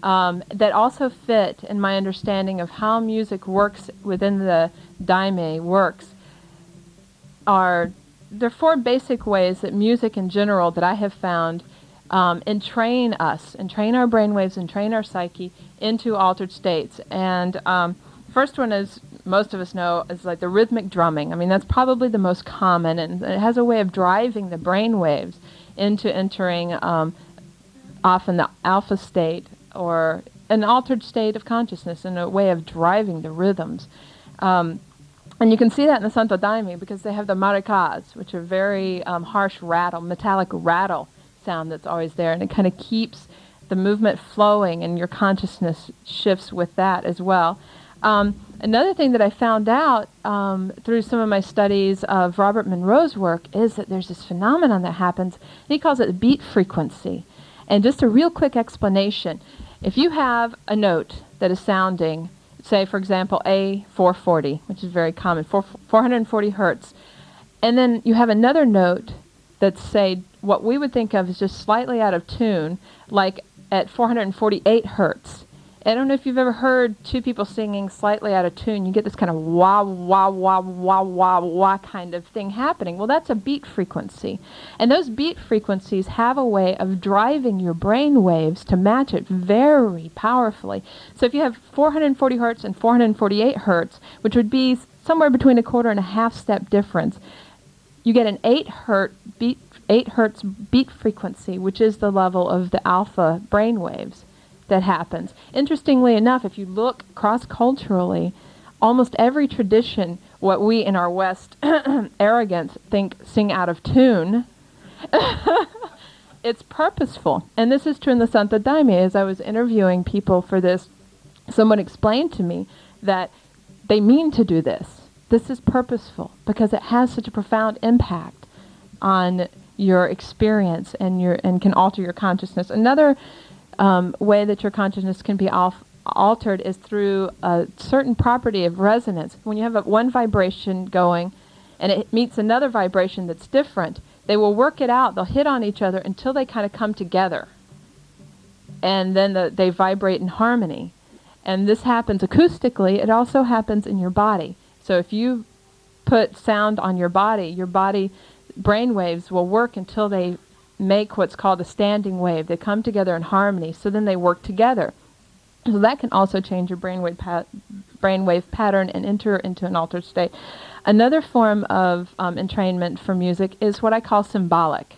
that also fit in my understanding of how music works within the daime works there are 4 basic ways that music in general that I have found entrain us, entrain our brainwaves, entrain our psyche into altered states. And first one is most of us know is like the rhythmic drumming. I mean, that's probably the most common, and it has a way of driving the brain waves into entering often the alpha state or an altered state of consciousness, in a way of driving the rhythms. And you can see that in the Santo Daime because they have the maracas, which are very harsh rattle, metallic rattle sound that's always there, and it kind of keeps the movement flowing, and your consciousness shifts with that as well. Another thing that I found out through some of my studies of Robert Monroe's work is that there's this phenomenon that happens, and he calls it beat frequency. And just a real quick explanation. If you have a note that is sounding, say, for example, A440, which is very common, 440 hertz, and then you have another note that's, say, what we would think of as just slightly out of tune, like at 448 hertz. I don't know if you've ever heard two people singing slightly out of tune. You get this kind of wah, wah, wah, wah, wah, wah kind of thing happening. Well, that's a beat frequency. And those beat frequencies have a way of driving your brain waves to match it very powerfully. So if you have 440 hertz and 448 hertz, which would be somewhere between a quarter and a half step difference, you get an 8 hertz beat frequency, which is the level of the alpha brain waves that happens. Interestingly enough, if you look cross-culturally, almost every tradition, what we in our West arrogance think sing out of tune, it's purposeful. And this is true in the Santo Daime. As I was interviewing people for this, someone explained to me that they mean to do this. This is purposeful because it has such a profound impact on your experience and can alter your consciousness. Another way that your consciousness can be altered is through a certain property of resonance. When you have one vibration going and it meets another vibration that's different, they will work it out. They'll hit on each other until they kind of come together. And then they vibrate in harmony. And this happens acoustically. It also happens in your body. So if you put sound on your body brain waves will work until they make what's called a standing wave. They come together in harmony, so then they work together. So that can also change your brainwave pattern and enter into an altered state. Another form of entrainment for music is what I call symbolic.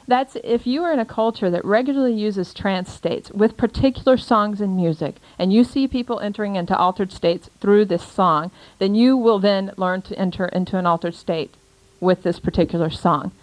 That's if you are in a culture that regularly uses trance states with particular songs and music, and you see people entering into altered states through this song, then you will then learn to enter into an altered state with this particular song.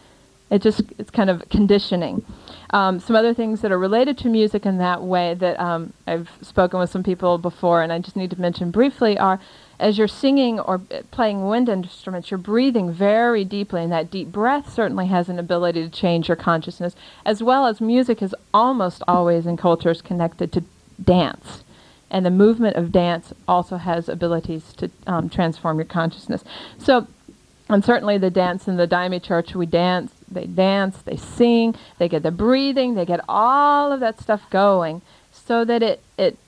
It's kind of conditioning. Some other things that are related to music in that way that I've spoken with some people before, and I just need to mention briefly, are as you're singing or playing wind instruments, you're breathing very deeply, and that deep breath certainly has an ability to change your consciousness, as well as music is almost always in cultures connected to dance. And the movement of dance also has abilities to transform your consciousness. So, and certainly the dance in the Daime church, we dance, they sing, they get the breathing, they get all of that stuff going so that it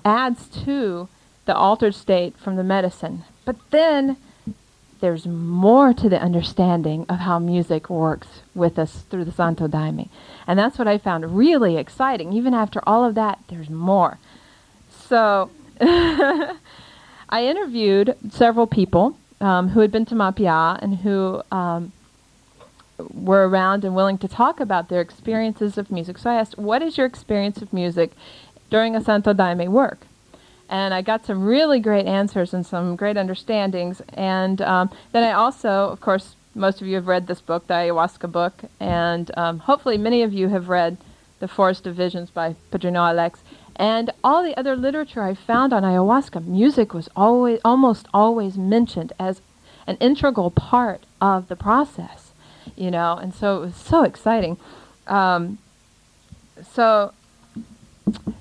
adds to the altered state from the medicine. But then there's more to the understanding of how music works with us through the Santo Daime. And that's what I found really exciting. Even after all of that, there's more. So I interviewed several people who had been to Mapia and who were around and willing to talk about their experiences of music. So I asked, what is your experience of music during a Santo Daime work? And I got some really great answers and some great understandings. And then I also, of course, most of you have read this book, the Ayahuasca book, and hopefully many of you have read The Forest of Visions by Padrino Alex. And all the other literature I found on ayahuasca, music was almost always mentioned as an integral part of the process, you know, and so it was so exciting. So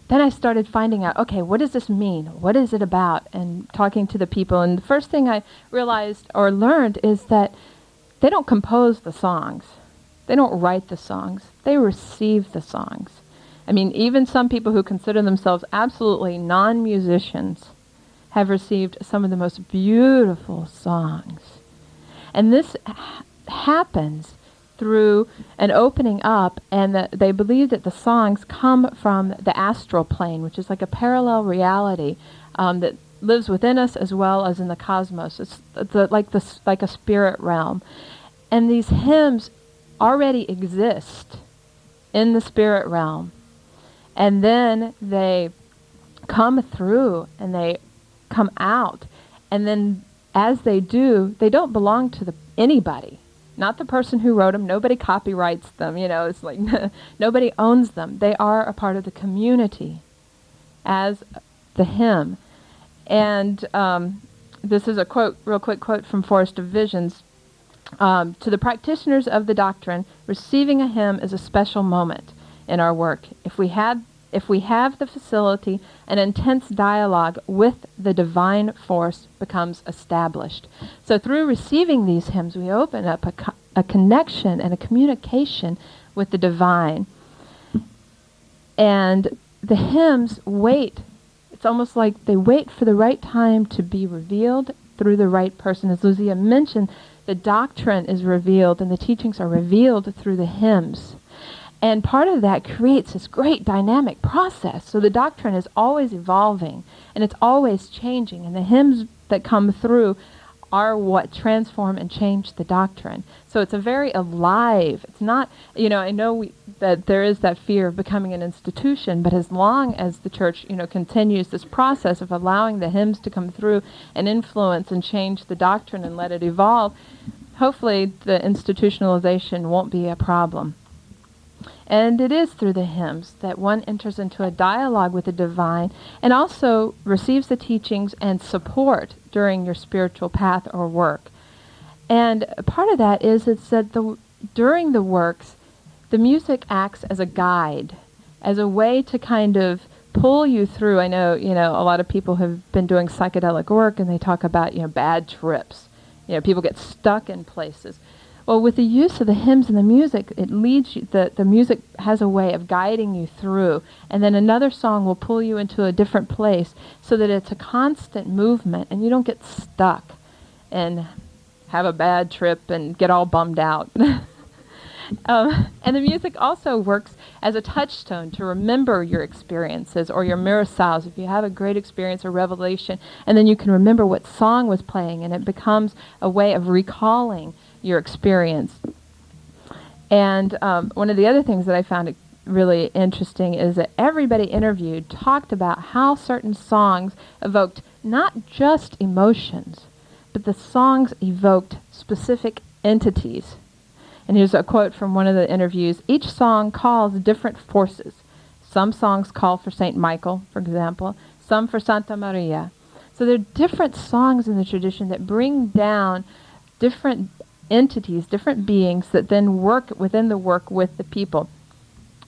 then I started finding out, okay, what does this mean? What is it about? And talking to the people. And the first thing I realized or learned is that they don't compose the songs. They don't write the songs. They receive the songs. I mean, even some people who consider themselves absolutely non-musicians have received some of the most beautiful songs. And this happens through an opening up, and they believe that the songs come from the astral plane, which is like a parallel reality that lives within us as well as in the cosmos. It's like a spirit realm. And these hymns already exist in the spirit realm. And then they come through and they come out. And then as they do, they don't belong to anybody. Not the person who wrote them. Nobody copyrights them. It's like nobody owns them. They are a part of the community as the hymn. And this is a quote, real quick quote from Forest of Visions. To the practitioners of the doctrine, receiving a hymn is a special moment in our work. If we have the facility, an intense dialogue with the divine force becomes established. So through receiving these hymns, we open up a connection and a communication with the divine. And the hymns wait. It's almost like they wait for the right time to be revealed through the right person. As Lucia mentioned, the doctrine is revealed and the teachings are revealed through the hymns. And part of that creates this great dynamic process. So the doctrine is always evolving and it's always changing. And the hymns that come through are what transform and change the doctrine. So it's a very alive, it's not, I know that there is that fear of becoming an institution, but as long as the church, continues this process of allowing the hymns to come through and influence and change the doctrine and let it evolve, hopefully the institutionalization won't be a problem. And it is through the hymns that one enters into a dialogue with the divine and also receives the teachings and support during your spiritual path or work. And part of that is that during the works, the music acts as a guide, as a way to kind of pull you through. I know, a lot of people have been doing psychedelic work and they talk about, bad trips. People get stuck in places. Well, with the use of the hymns and the music, it leads you, the music has a way of guiding you through. And then another song will pull you into a different place so that it's a constant movement and you don't get stuck and have a bad trip and get all bummed out. And the music also works as a touchstone to remember your experiences or your miracles. If you have a great experience or revelation, and then you can remember what song was playing, and it becomes a way of recalling your experience. And one of the other things that I found really interesting is that everybody interviewed talked about how certain songs evoked not just emotions, but the songs evoked specific entities. And here's a quote from one of the interviews. Each song calls different forces. Some songs call for St. Michael, for example, some for Santa Maria. So there are different songs in the tradition that bring down different entities, different beings that then work within the work with the people.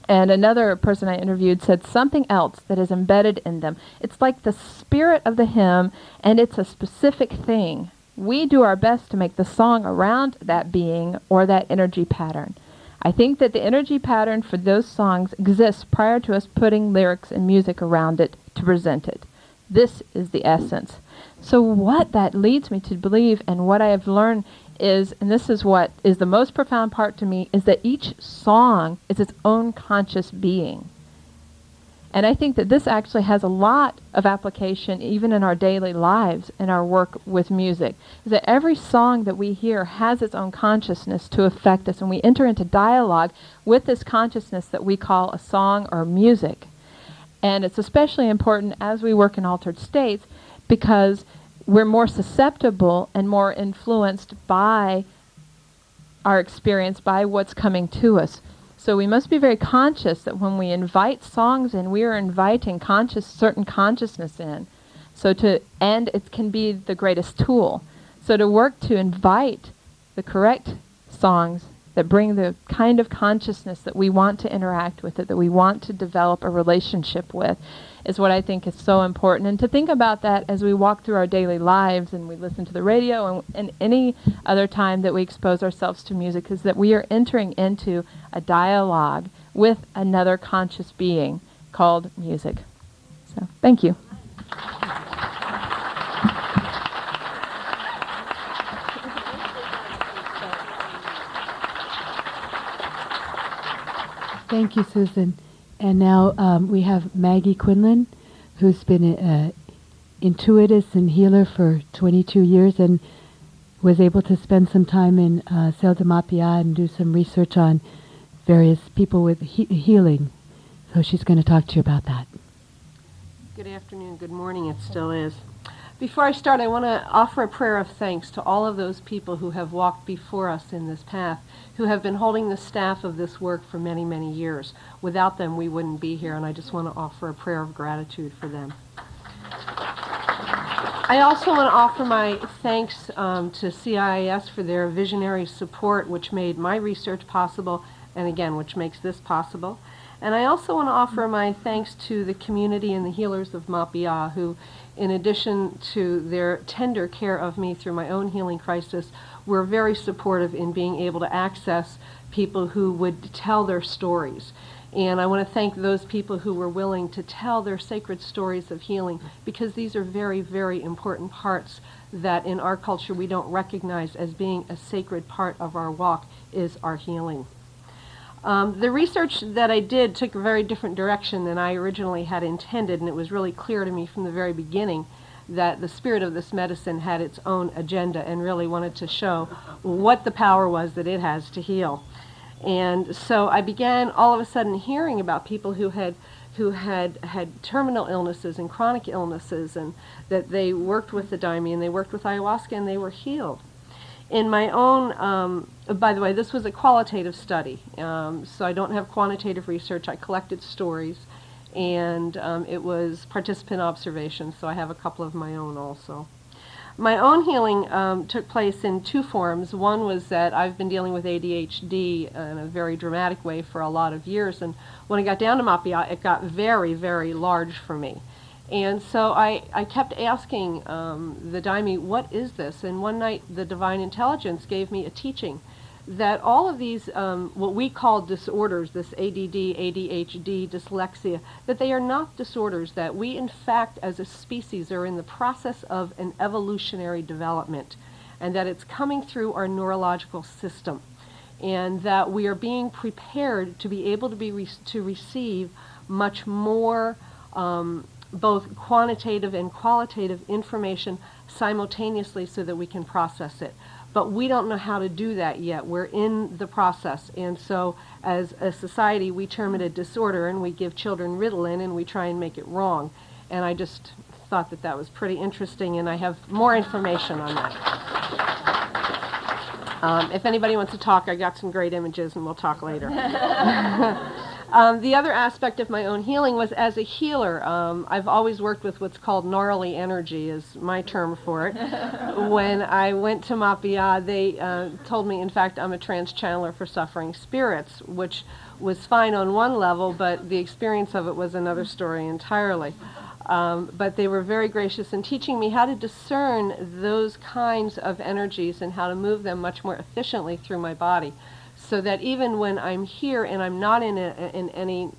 And another person I interviewed said something else that is embedded in them. It's like the spirit of the hymn, and it's a specific thing. We do our best to make the song around that being or that energy pattern. I think that the energy pattern for those songs exists prior to us putting lyrics and music around it to present it. This is the essence. So what that leads me to believe, and what I have learned is, and this is what is the most profound part to me, is that each song is its own conscious being. And I think that this actually has a lot of application even in our daily lives and our work with music. Is that every song that we hear has its own consciousness to affect us, and we enter into dialogue with this consciousness that we call a song or music. And it's especially important as we work in altered states because we're more susceptible and more influenced by our experience, by what's coming to us. So we must be very conscious that when we invite songs in, we are inviting certain consciousness in. And it can be the greatest tool. So to work to invite the correct songs that bring the kind of consciousness that we want to interact with, that we want to develop a relationship with, is what I think is so important. And to think about that as we walk through our daily lives and we listen to the radio and any other time that we expose ourselves to music, is that we are entering into a dialogue with another conscious being called music. So, thank you. Thank you, Susan. And now we have Maggie Quinlan, who's been intuitist and healer for 22 years and was able to spend some time in Celda Mapia and do some research on various people with healing. So she's going to talk to you about that. Good afternoon, good morning, it still is. Before I start, I want to offer a prayer of thanks to all of those people who have walked before us in this path, who have been holding the staff of this work for many, many years. Without them, we wouldn't be here, and I just want to offer a prayer of gratitude for them. I also want to offer my thanks to CIIS for their visionary support, which made my research possible, and again, which makes this possible. And I also want to offer my thanks to the community and the healers of Mapia, who, in addition to their tender care of me through my own healing crisis, were very supportive in being able to access people who would tell their stories. And I want to thank those people who were willing to tell their sacred stories of healing, because these are very, very important parts that in our culture we don't recognize as being a sacred part of our walk, is our healing. The research that I did took a very different direction than I originally had intended, and it was really clear to me from the very beginning that the spirit of this medicine had its own agenda and really wanted to show what the power was that it has to heal. And so I began all of a sudden hearing about people who had terminal illnesses and chronic illnesses, and that they worked with the Daime and they worked with ayahuasca and they were healed. In my own, by the way, this was a qualitative study, so I don't have quantitative research. I collected stories, and it was participant observation, so I have a couple of my own also. My own healing took place in two forms. One was that I've been dealing with ADHD in a very dramatic way for a lot of years, and when I got down to Mapia, it got very, very large for me. And so I kept asking the Daime, what is this? And one night the Divine Intelligence gave me a teaching that all of these, what we call disorders, this ADD, ADHD, dyslexia, that they are not disorders, that we in fact as a species are in the process of an evolutionary development, and that it's coming through our neurological system, and that we are being prepared to be able to receive much more both quantitative and qualitative information simultaneously so that we can process it. But we don't know how to do that yet. We're in the process. And so as a society, we term it a disorder, and we give children Ritalin and we try and make it wrong. And I just thought that that was pretty interesting, and I have more information on that. If anybody wants to talk, I got some great images, and we'll talk later. The other aspect of my own healing was as a healer. I've always worked with what's called gnarly energy, is my term for it. When I went to Mapia, they told me, in fact, I'm a trance channeler for suffering spirits, which was fine on one level, but the experience of it was another story entirely. But they were very gracious in teaching me how to discern those kinds of energies and how to move them much more efficiently through my body, so that even when I'm here and I'm not in any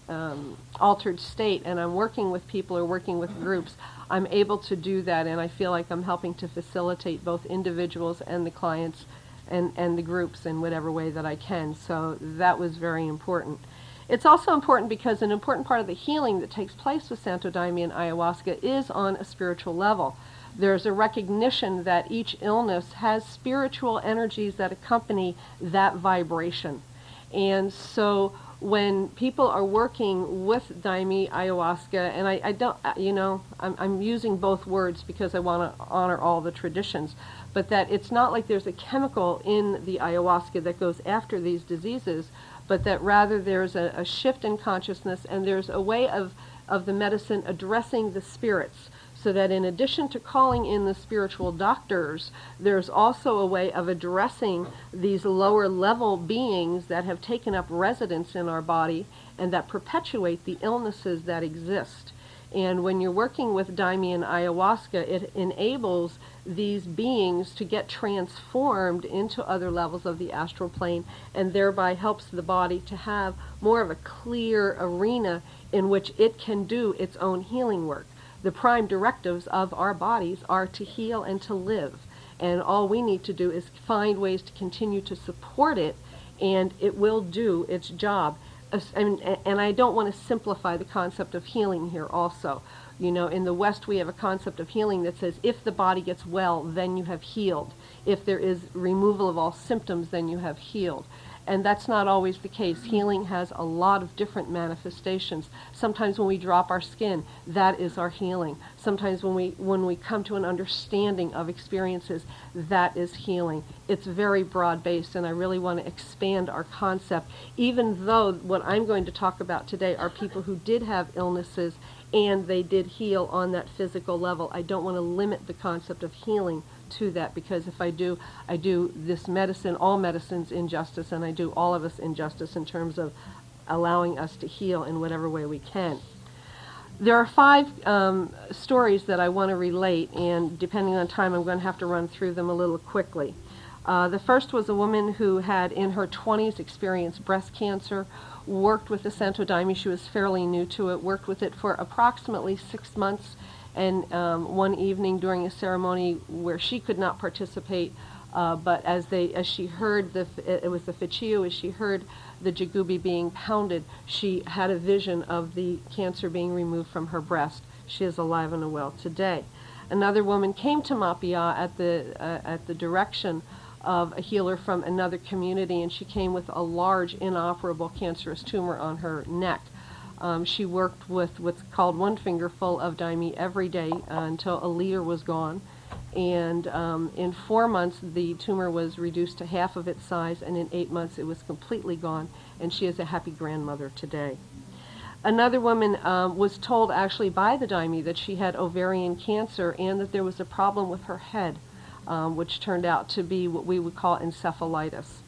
altered state and I'm working with people or working with groups, I'm able to do that, and I feel like I'm helping to facilitate both individuals and the clients and the groups in whatever way that I can. So that was very important. It's also important because an important part of the healing that takes place with Santo Daime and ayahuasca is on a spiritual level. There's a recognition that each illness has spiritual energies that accompany that vibration. And so when people are working with Daime ayahuasca, and I don't, I'm using both words because I want to honor all the traditions, but that it's not like there's a chemical in the ayahuasca that goes after these diseases, but that rather there's a shift in consciousness, and there's a way of the medicine addressing the spirits, so that in addition to calling in the spiritual doctors, there's also a way of addressing these lower level beings that have taken up residence in our body and that perpetuate the illnesses that exist. And when you're working with Daime and ayahuasca, it enables these beings to get transformed into other levels of the astral plane, and thereby helps the body to have more of a clear arena in which it can do its own healing work. The prime directives of our bodies are to heal and to live, and all we need to do is find ways to continue to support it, and it will do its job. And I don't want to simplify the concept of healing here also. You know, in the West we have a concept of healing that says if the body gets well, then you have healed. If there is removal of all symptoms, then you have healed. And that's not always the case. Healing has a lot of different manifestations. Sometimes when we drop our skin, that is our healing. Sometimes when we come to an understanding of experiences, that is healing. It's very broad-based, and I really want to expand our concept, even though what I'm going to talk about today are people who did have illnesses and they did heal on that physical level. I don't want to limit the concept of healing to that, because if I do this medicine, all medicines, injustice, and I do all of us injustice in terms of allowing us to heal in whatever way we can. There are 5 stories that I want to relate, and depending on time I'm going to have to run through them a little quickly. The first was a woman who had in her 20s experienced breast cancer, worked with the Santo Daime. She was fairly new to it, worked with it for approximately 6 months, and one evening during a ceremony where she could not participate, but as she heard it was the fichio, as she heard the jagubi being pounded, she had a vision of the cancer being removed from her breast. She is alive and well today. Another woman came to Mapia at the direction of a healer from another community, and she came with a large inoperable cancerous tumor on her neck. She worked with what's called one fingerful of daime every day until a liter was gone. And in 4 months, the tumor was reduced to half of its size, and in 8 months, it was completely gone, and she is a happy grandmother today. Another woman was told actually by the daime that she had ovarian cancer and that there was a problem with her head, which turned out to be what we would call encephalitis.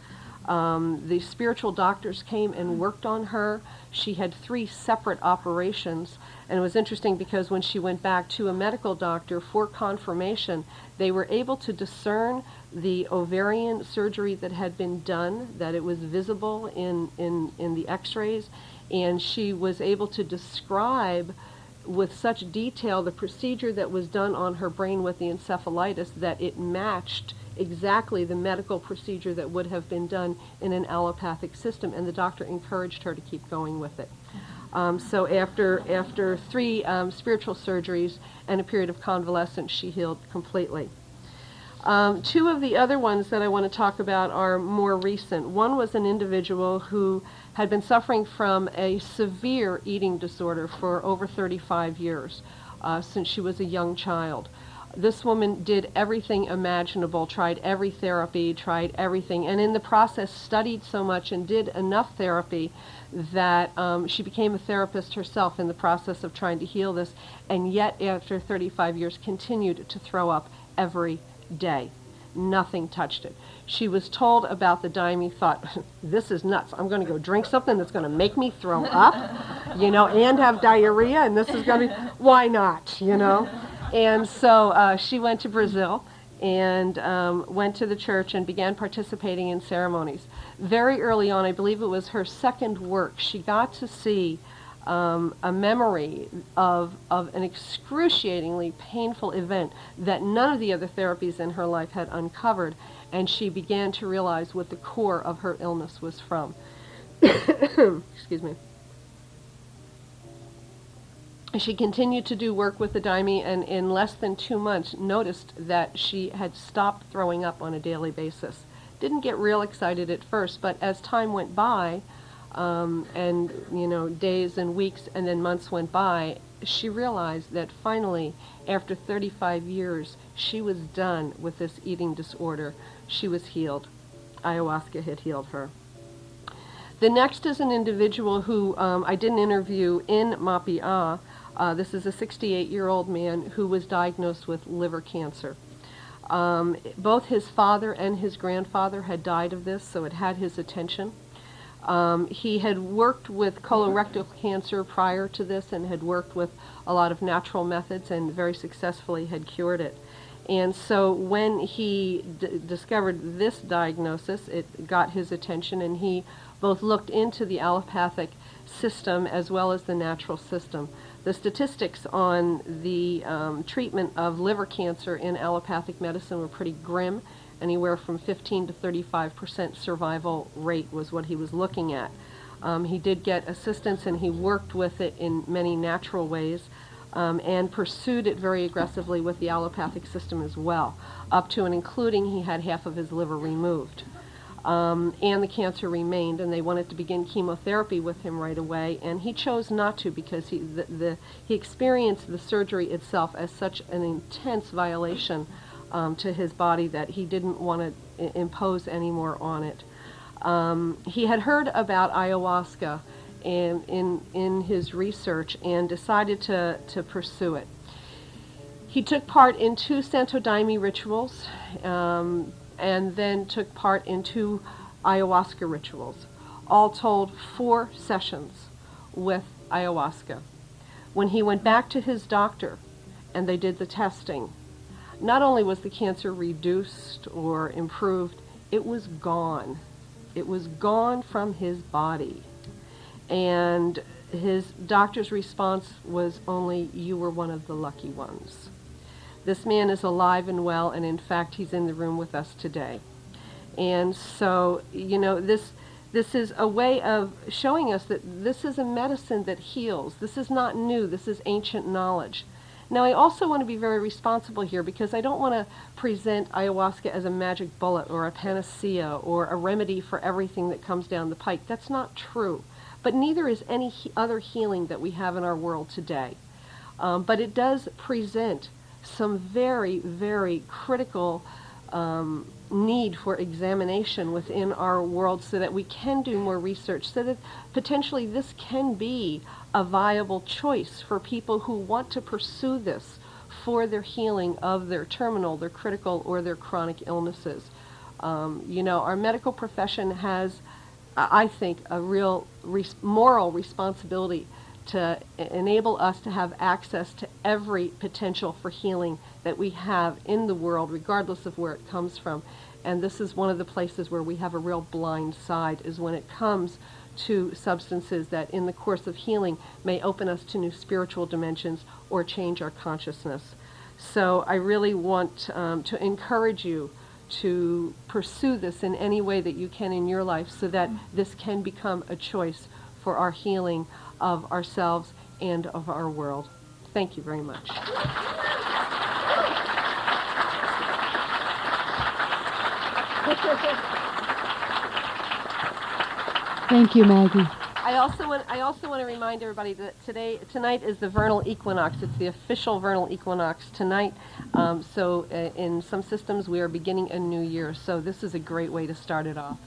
The spiritual doctors came and worked on her. She had 3 separate operations, and it was interesting because when she went back to a medical doctor for confirmation, they were able to discern the ovarian surgery that had been done, that it was visible in the x-rays, and she was able to describe with such detail the procedure that was done on her brain with the encephalitis that it matched exactly the medical procedure that would have been done in an allopathic system, and the doctor encouraged her to keep going with it. So after 3 spiritual surgeries and a period of convalescence, she healed completely. 2 of the other ones that I want to talk about are more recent. One was an individual who had been suffering from a severe eating disorder for over 35 years, since she was a young child. This woman did everything imaginable, tried every therapy, tried everything, and in the process studied so much and did enough therapy that she became a therapist herself in the process of trying to heal this, and yet after 35 years continued to throw up every day. Nothing touched it. She was told about the daime, thought, this is nuts. I'm going to go drink something that's going to make me throw up, and have diarrhea, and this is going to be, why not, And so she went to Brazil and went to the church and began participating in ceremonies. Very early on, I believe it was her second work, she got to see a memory of an excruciatingly painful event that none of the other therapies in her life had uncovered, and she began to realize what the core of her illness was from. Excuse me. She continued to do work with the daime, and in less than 2 months noticed that she had stopped throwing up on a daily basis. Didn't get real excited at first, but as time went by, and days and weeks and then months went by, she realized that finally, after 35 years, she was done with this eating disorder. She was healed. Ayahuasca had healed her. The next is an individual who I did an interview in Mapia. This is a 68-year-old man who was diagnosed with liver cancer. Both his father and his grandfather had died of this, so it had his attention. He had worked with colorectal cancer prior to this and had worked with a lot of natural methods and very successfully had cured it. And so when he discovered this diagnosis, it got his attention, and he both looked into the allopathic system as well as the natural system. The statistics on the treatment of liver cancer in allopathic medicine were pretty grim. Anywhere from 15 to 35% survival rate was what he was looking at. He did get assistance, and he worked with it in many natural ways. and pursued it very aggressively with the allopathic system as well, up to and including he had half of his liver removed. And the cancer remained, and they wanted to begin chemotherapy with him right away, and he chose not to because he experienced the surgery itself as such an intense violation to his body that he didn't want to impose any more on it. He had heard about ayahuasca in his research and decided to pursue it. He took part in 2 Santo Daime rituals, and then took part in 2 ayahuasca rituals. All told, 4 sessions with ayahuasca. When he went back to his doctor and they did the testing, not only was the cancer reduced or improved, it was gone. It was gone from his body. And his doctor's response was only, "You were one of the lucky ones." This man is alive and well, and in fact, he's in the room with us today. And so, you know, this is a way of showing us that this is a medicine that heals. This is not new. This is ancient knowledge. Now, I also want to be very responsible here because I don't want to present ayahuasca as a magic bullet or a panacea or a remedy for everything that comes down the pike. That's not true. But neither is any other healing that we have in our world today. But it does present some very, very critical need for examination within our world so that we can do more research, so that potentially this can be a viable choice for people who want to pursue this for their healing of their terminal, their critical, or their chronic illnesses. You know, our medical profession has, I think, a real moral responsibility to enable us to have access to every potential for healing that we have in the world, regardless of where it comes from. And this is one of the places where we have a real blind side, is when it comes to substances that in the course of healing may open us to new spiritual dimensions or change our consciousness. So I really want to encourage you to pursue this in any way that you can in your life so that this can become a choice for our healing of ourselves and of our world. Thank you very much. Thank you, Maggie. I also want to remind everybody that tonight is the vernal equinox. It's the official vernal equinox tonight. So in some systems we are beginning a new year. So this is a great way to start it off.